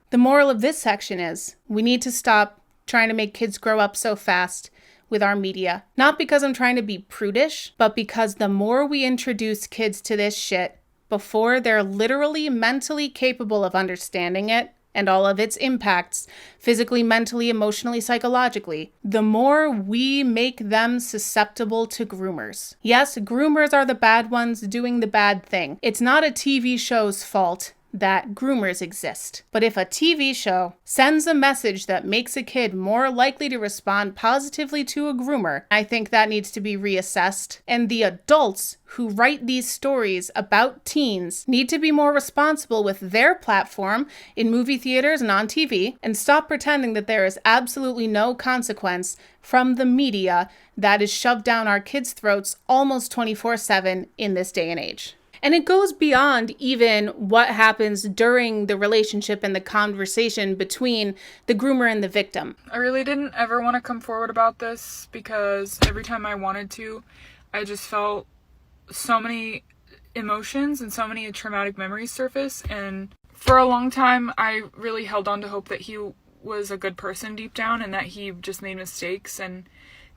Speaker 1: The moral of this section is, we need to stop trying to make kids grow up so fast with our media. Not because I'm trying to be prudish, but because the more we introduce kids to this shit before they're literally mentally capable of understanding it, and all of its impacts, physically, mentally, emotionally, psychologically, the more we make them susceptible to groomers. Yes, groomers are the bad ones doing the bad thing. It's not a TV show's fault that groomers exist. But if a TV show sends a message that makes a kid more likely to respond positively to a groomer, I think that needs to be reassessed. And the adults who write these stories about teens need to be more responsible with their platform in movie theaters and on TV, and stop pretending that there is absolutely no consequence from the media that is shoved down our kids' throats almost 24/7 in this day and age. And it goes beyond even what happens during the relationship and the conversation between the groomer and the victim.
Speaker 11: I really didn't ever want to come forward about this because every time I wanted to, I just felt so many emotions and so many traumatic memories surface. And for a long time, I really held on to hope that he was a good person deep down and that he just made mistakes and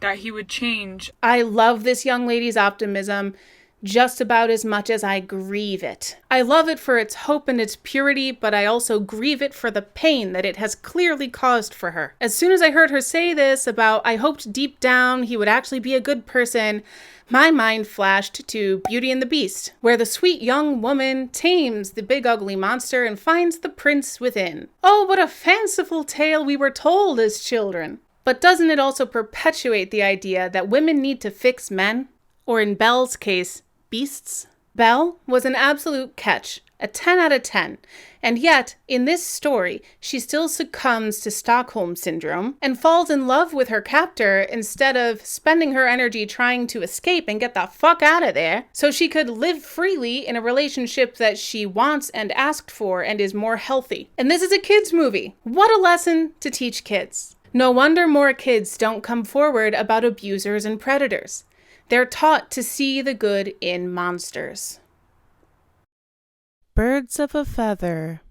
Speaker 11: that he would change.
Speaker 1: I love this young lady's optimism just about as much as I grieve it. I love it for its hope and its purity, but I also grieve it for the pain that it has clearly caused for her. As soon as I heard her say this about, I hoped deep down he would actually be a good person, my mind flashed to Beauty and the Beast, where the sweet young woman tames the big ugly monster and finds the prince within. Oh, what a fanciful tale we were told as children. But doesn't it also perpetuate the idea that women need to fix men? Or in Belle's case, beasts? Belle was an absolute catch, a 10 out of 10. And yet, in this story, she still succumbs to Stockholm Syndrome and falls in love with her captor instead of spending her energy trying to escape and get the fuck out of there so she could live freely in a relationship that she wants and asked for and is more healthy. And this is a kids' movie. What a lesson to teach kids. No wonder more kids don't come forward about abusers and predators. They're taught to see the good in monsters.
Speaker 18: Birds of a feather.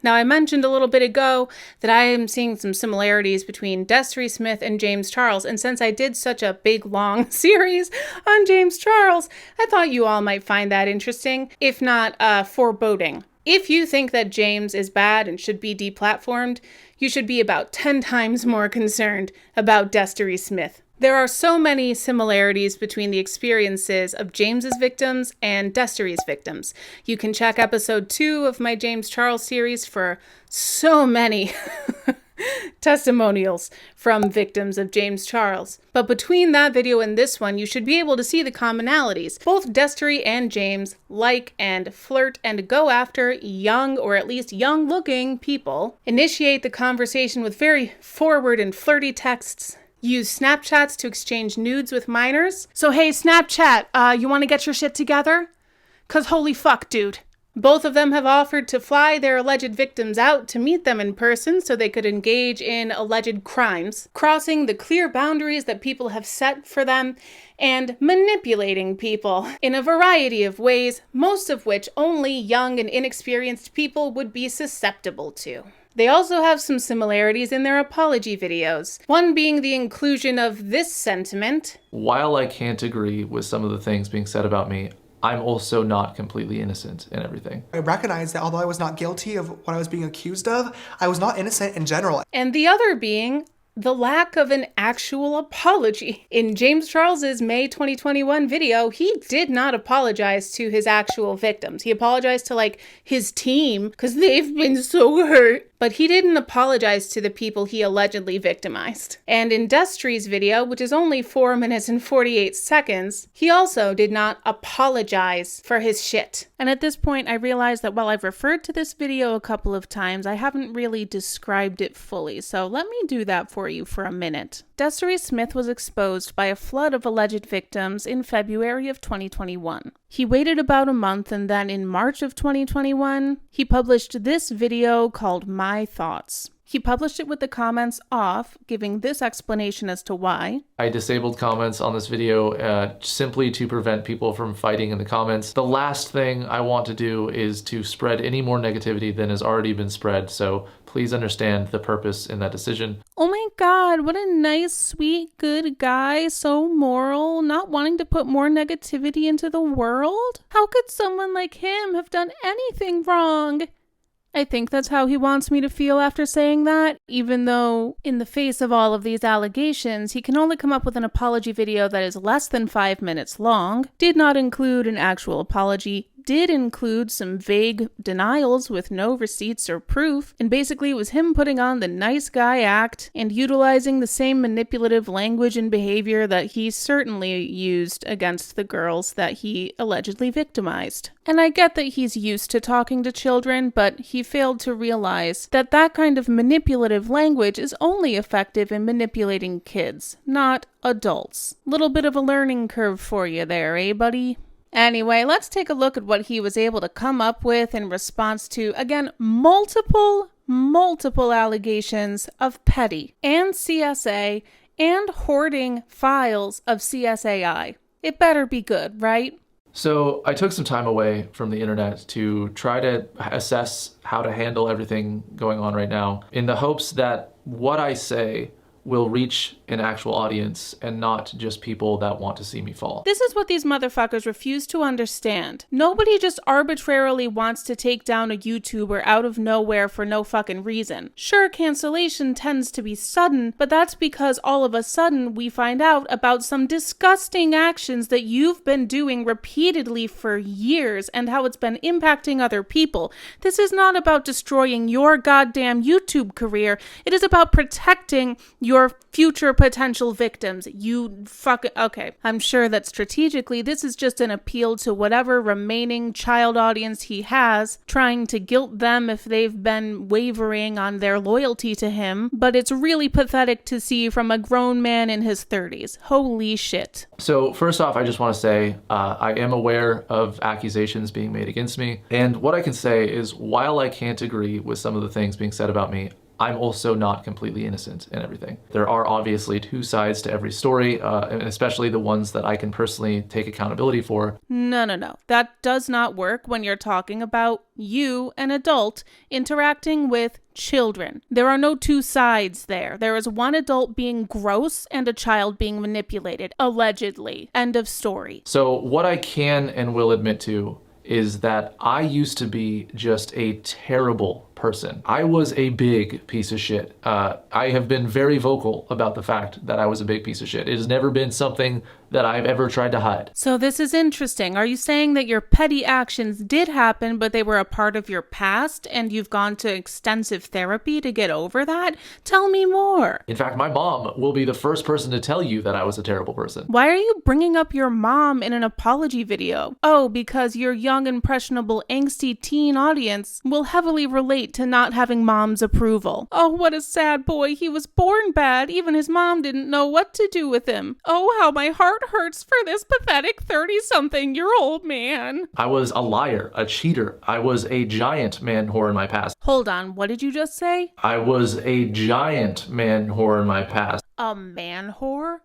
Speaker 1: Now, I mentioned a little bit ago that I am seeing some similarities between Destery Smith and James Charles, and since I did such a big, long series on James Charles, I thought you all might find that interesting, if not foreboding. If you think that James is bad and should be deplatformed, you should be about 10 times more concerned about Destery Smith. There are so many similarities between the experiences of James's victims and Destery's victims. You can check episode 2 of my James Charles series for so many testimonials from victims of James Charles. But between that video and this one, you should be able to see the commonalities. Both Destery and James like and flirt and go after young, or at least young-looking people, initiate the conversation with very forward and flirty texts, use Snapchats to exchange nudes with minors. So hey, Snapchat, you want to get your shit together? 'Cause holy fuck, dude. Both of them have offered to fly their alleged victims out to meet them in person so they could engage in alleged crimes, crossing the clear boundaries that people have set for them, and manipulating people in a variety of ways, most of which only young and inexperienced people would be susceptible to. They also have some similarities in their apology videos, one being the inclusion of this sentiment.
Speaker 17: While I can't agree with some of the things being said about me, I'm also not completely innocent in everything.
Speaker 19: I recognize that although I was not guilty of what I was being accused of, I was not innocent in general.
Speaker 1: And the other being the lack of an actual apology. In James Charles's May 2021 video, he did not apologize to his actual victims. He apologized to his team because they've been so hurt. But he didn't apologize to the people he allegedly victimized. And in Destery's video, which is only 4 minutes and 48 seconds, he also did not apologize for his shit.
Speaker 18: And at this point, I realize that while I've referred to this video a couple of times, I haven't really described it fully, so let me do that for you for a minute. Destery Smith was exposed by a flood of alleged victims in February of 2021. He waited about a month, and then in March of 2021, he published this video called My Thoughts. He published it with the comments off, giving this explanation as to why.
Speaker 17: I disabled comments on this video simply to prevent people from fighting in the comments. The last thing I want to do is to spread any more negativity than has already been spread, so please understand the purpose in that decision.
Speaker 18: Oh my god, what a nice, sweet, good guy, so moral, not wanting to put more negativity into the world? How could someone like him have done anything wrong? I think that's how he wants me to feel after saying that, even though, in the face of all of these allegations, he can only come up with an apology video that is less than 5 minutes long, did not include an actual apology, did include some vague denials with no receipts or proof, and basically it was him putting on the nice guy act and utilizing the same manipulative language and behavior that he certainly used against the girls that he allegedly victimized. And I get that he's used to talking to children, but he failed to realize that that kind of manipulative language is only effective in manipulating kids, not adults. Little bit of a learning curve for you there, eh, buddy? Anyway, let's take a look at what he was able to come up with in response to, again, multiple allegations of petty and CSA and hoarding files of CSAI. It better be good, right?
Speaker 17: So I took some time away from the internet to try to assess how to handle everything going on right now, in the hopes that what I say will reach an actual audience and not just people that want to see me fall.
Speaker 18: This is what these motherfuckers refuse to understand. Nobody just arbitrarily wants to take down a YouTuber out of nowhere for no fucking reason. Sure, cancellation tends to be sudden, but that's because all of a sudden we find out about some disgusting actions that you've been doing repeatedly for years and how it's been impacting other people. This is not about destroying your goddamn YouTube career. It is about protecting your future potential victims. Okay. I'm sure that strategically this is just an appeal to whatever remaining child audience he has, trying to guilt them if they've been wavering on their loyalty to him, but it's really pathetic to see from a grown man in his 30s. Holy shit.
Speaker 17: So first off, I just want to say I am aware of accusations being made against me, and what I can say is while I can't agree with some of the things being said about me, I'm also not completely innocent in everything. There are obviously two sides to every story, and especially the ones that I can personally take accountability for.
Speaker 18: No. That does not work when you're talking about you, an adult, interacting with children. There are no two sides there. There is one adult being gross and a child being manipulated, allegedly. End of story.
Speaker 17: So what I can and will admit to is that I used to be just a terrible person. I was a big piece of shit. I have been very vocal about the fact that I was a big piece of shit. It has never been something that I've ever tried to hide.
Speaker 18: So this is interesting. Are you saying that your petty actions did happen, but they were a part of your past and you've gone to extensive therapy to get over that? Tell me more.
Speaker 17: In fact, my mom will be the first person to tell you that I was a terrible person.
Speaker 18: Why are you bringing up your mom in an apology video? Oh, because your young, impressionable, angsty teen audience will heavily relate to not having mom's approval. Oh, what a sad boy. He was born bad. Even his mom didn't know what to do with him. Oh, how my heart hurts for this pathetic 30-something-year-old man.
Speaker 17: I was a liar, a cheater. I was a giant man whore in my past.
Speaker 18: Hold on, what did you just say?
Speaker 17: I was a giant man whore in my past.
Speaker 18: A man whore?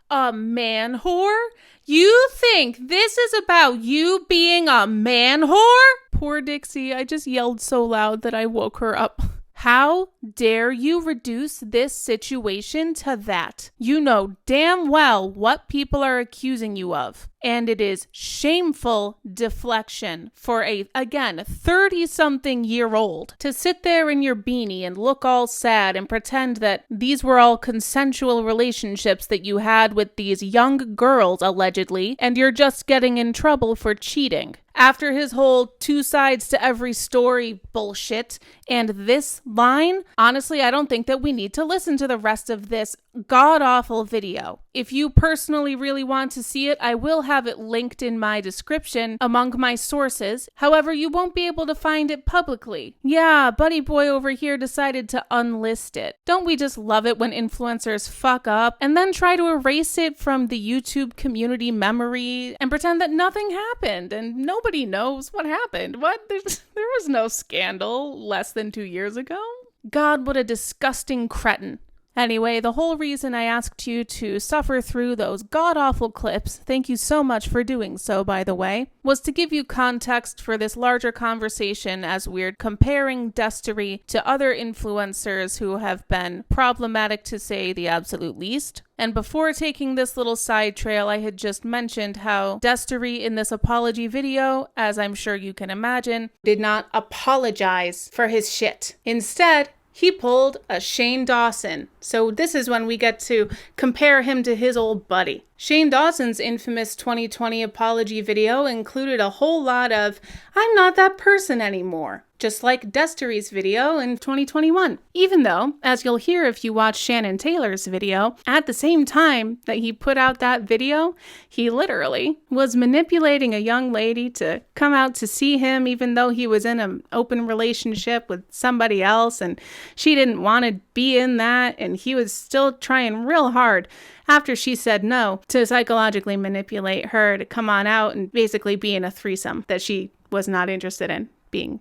Speaker 18: A man whore? You think this is about you being a man whore? Poor Dixie, I just yelled so loud that I woke her up. How dare you reduce this situation to that? You know damn well what people are accusing you of. And it is shameful deflection for a, again, 30-something-year-old to sit there in your beanie and look all sad and pretend that these were all consensual relationships that you had with these young girls, allegedly, and you're just getting in trouble for cheating. After his whole two sides to every story bullshit and this line, honestly, I don't think that we need to listen to the rest of this god-awful video. If you personally really want to see it, I will have it linked in my description among my sources. However, you won't be able to find it publicly. Yeah, buddy boy over here decided to unlist it. Don't we just love it when influencers fuck up and then try to erase it from the YouTube community memory and pretend that nothing happened and nobody knows what happened? What? There was no scandal less than 2 years ago? God, what a disgusting cretin. Anyway, the whole reason I asked you to suffer through those god-awful clips, thank you so much for doing so, by the way, was to give you context for this larger conversation as we're comparing Destery to other influencers who have been problematic to say the absolute least. And before taking this little side trail, I had just mentioned how Destery in this apology video, as I'm sure you can imagine, did not apologize for his shit. Instead, he pulled a Shane Dawson. So this is when we get to compare him to his old buddy. Shane Dawson's infamous 2020 apology video included a whole lot of, "I'm not that person anymore," just like Destery's video in 2021. Even though, as you'll hear if you watch Shannon Taylor's video, at the same time that he put out that video, he literally was manipulating a young lady to come out to see him even though he was in an open relationship with somebody else and she didn't want to be in that, and he was still trying real hard after she said no to psychologically manipulate her to come on out and basically be in a threesome that she was not interested in being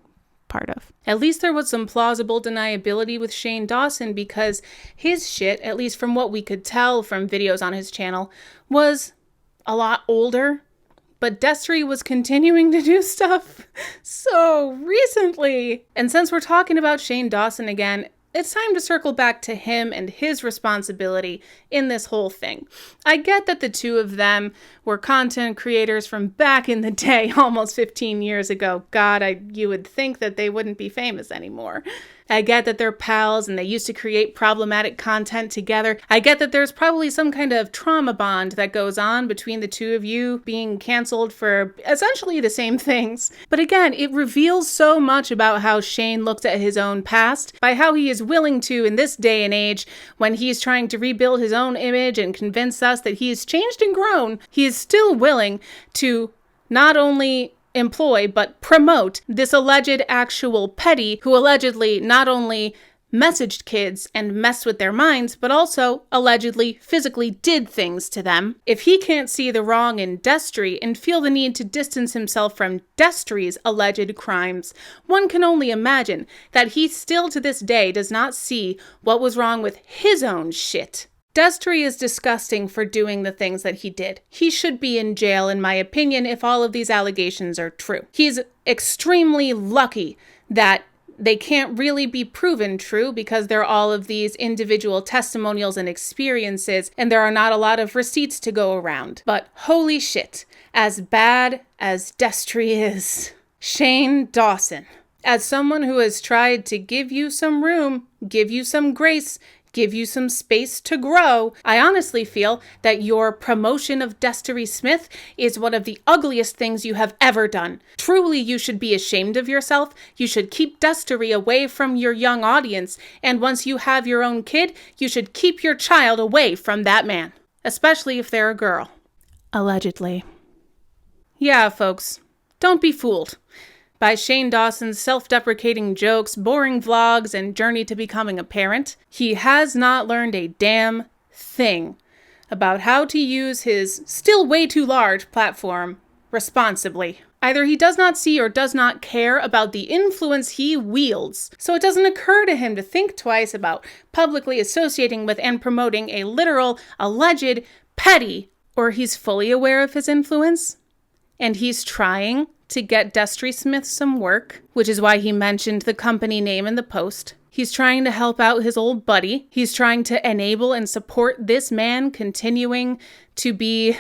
Speaker 18: part of. At least there was some plausible deniability with Shane Dawson because his shit, at least from what we could tell from videos on his channel, was a lot older. But Destery was continuing to do stuff so recently. And since we're talking about Shane Dawson again, it's time to circle back to him and his responsibility in this whole thing. I get that the two of them were content creators from back in the day, almost 15 years ago. God, you would think that they wouldn't be famous anymore. I get that they're pals and they used to create problematic content together. I get that there's probably some kind of trauma bond that goes on between the two of you being canceled for essentially the same things. But again, it reveals so much about how Shane looked at his own past, by how he is willing to, in this day and age, when he's trying to rebuild his own image and convince us that he's changed and grown, he is still willing to not only employ but promote this alleged actual petty who allegedly not only messaged kids and messed with their minds, but also allegedly physically did things to them. If he can't see the wrong in Destery and feel the need to distance himself from Destery's alleged crimes, one can only imagine that he still to this day does not see what was wrong with his own shit. Destery is disgusting for doing the things that he did. He should be in jail, in my opinion, if all of these allegations are true. He's extremely lucky that they can't really be proven true because there are all of these individual testimonials and experiences, and there are not a lot of receipts to go around. But holy shit, as bad as Destery is, Shane Dawson,
Speaker 1: As someone who has tried to give you some room, give you some grace, give you some space to grow, I honestly feel that your promotion of Destery Smith is one of the ugliest things you have ever done. Truly, you should be ashamed of yourself. You should keep Destery away from your young audience, and once you have your own kid, you should keep your child away from that man, especially if they're a girl.
Speaker 18: Allegedly.
Speaker 1: Yeah, folks, don't be fooled by Shane Dawson's self-deprecating jokes, boring vlogs, and journey to becoming a parent. He has not learned a damn thing about how to use his still way too large platform responsibly. Either he does not see or does not care about the influence he wields, so it doesn't occur to him to think twice about publicly associating with and promoting a literal, alleged, petty, or he's fully aware of his influence, and he's trying to get Destery Smith some work, which is why he mentioned the company name in the post. He's trying to help out his old buddy. He's trying to enable and support this man continuing to be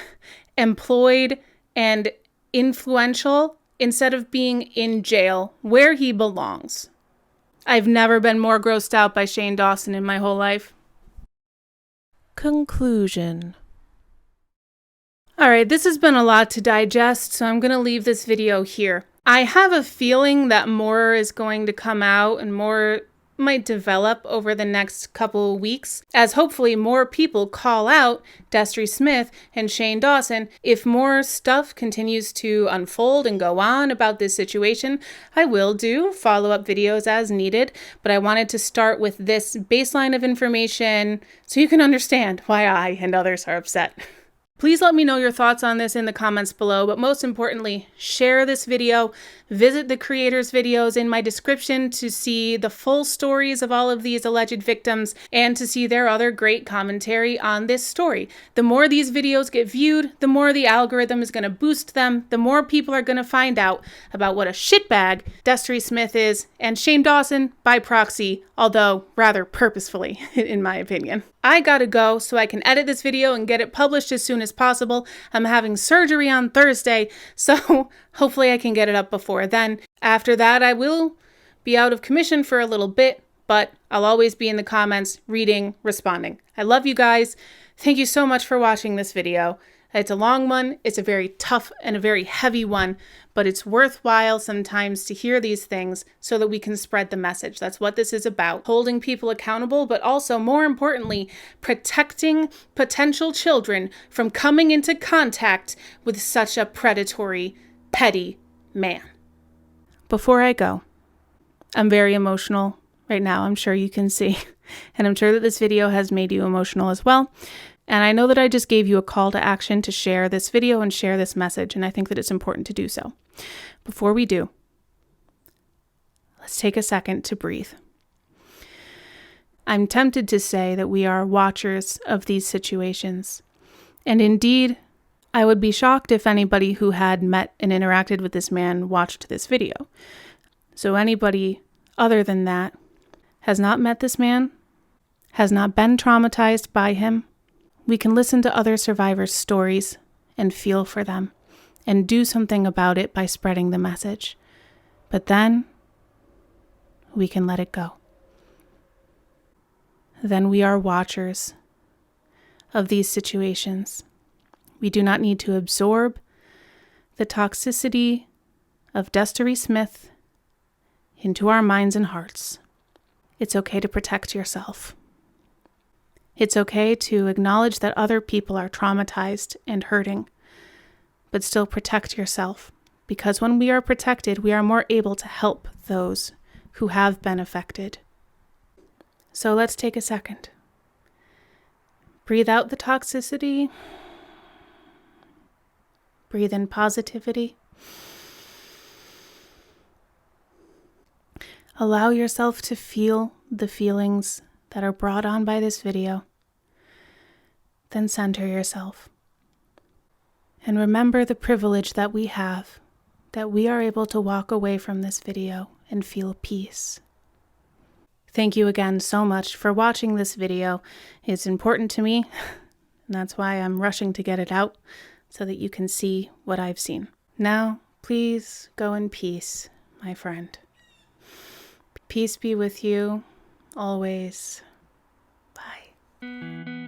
Speaker 1: employed and influential instead of being in jail where he belongs. I've never been more grossed out by Shane Dawson in my whole life.
Speaker 18: Conclusion.
Speaker 1: Alright, this has been a lot to digest, so I'm going to leave this video here. I have a feeling that more is going to come out and more might develop over the next couple of weeks, as hopefully more people call out Destery Smith and Shane Dawson. If more stuff continues to unfold and go on about this situation, I will do follow-up videos as needed, but I wanted to start with this baseline of information so you can understand why I and others are upset. Please let me know your thoughts on this in the comments below, but most importantly, share this video, visit the creators' videos in my description to see the full stories of all of these alleged victims and to see their other great commentary on this story. The more these videos get viewed, the more the algorithm is going to boost them, the more people are going to find out about what a shitbag Destery Smith is, and Shane Dawson by proxy, although rather purposefully, in my opinion. I gotta go so I can edit this video and get it published as soon as possible. I'm having surgery on Thursday, so hopefully I can get it up before then. After that, I will be out of commission for a little bit, but I'll always be in the comments, reading, responding. I love you guys. Thank you so much for watching this video. It's a long one, it's a very tough and a very heavy one, but it's worthwhile sometimes to hear these things so that we can spread the message. That's what this is about. Holding people accountable, but also, more importantly, protecting potential children from coming into contact with such a predatory, petty man.
Speaker 18: Before I go, I'm very emotional right now, I'm sure you can see, and I'm sure that this video has made you emotional as well. And I know that I just gave you a call to action to share this video and share this message, and I think that it's important to do so. Before we do, let's take a second to breathe. I'm tempted to say that we are watchers of these situations, and indeed, I would be shocked if anybody who had met and interacted with this man watched this video. So anybody other than that has not met this man, has not been traumatized by him, we can listen to other survivors' stories and feel for them and do something about it by spreading the message. But then we can let it go. Then we are watchers of these situations. We do not need to absorb the toxicity of Destery Smith into our minds and hearts. It's okay to protect yourself. It's okay to acknowledge that other people are traumatized and hurting, but still protect yourself, because when we are protected, we are more able to help those who have been affected. So let's take a second. Breathe out the toxicity. Breathe in positivity. Allow yourself to feel the feelings that are brought on by this video. Then center yourself. And remember the privilege that we have, that we are able to walk away from this video and feel peace. Thank you again so much for watching this video. It's important to me, and that's why I'm rushing to get it out so that you can see what I've seen. Now, please go in peace, my friend.
Speaker 1: Peace be with you, always. Bye.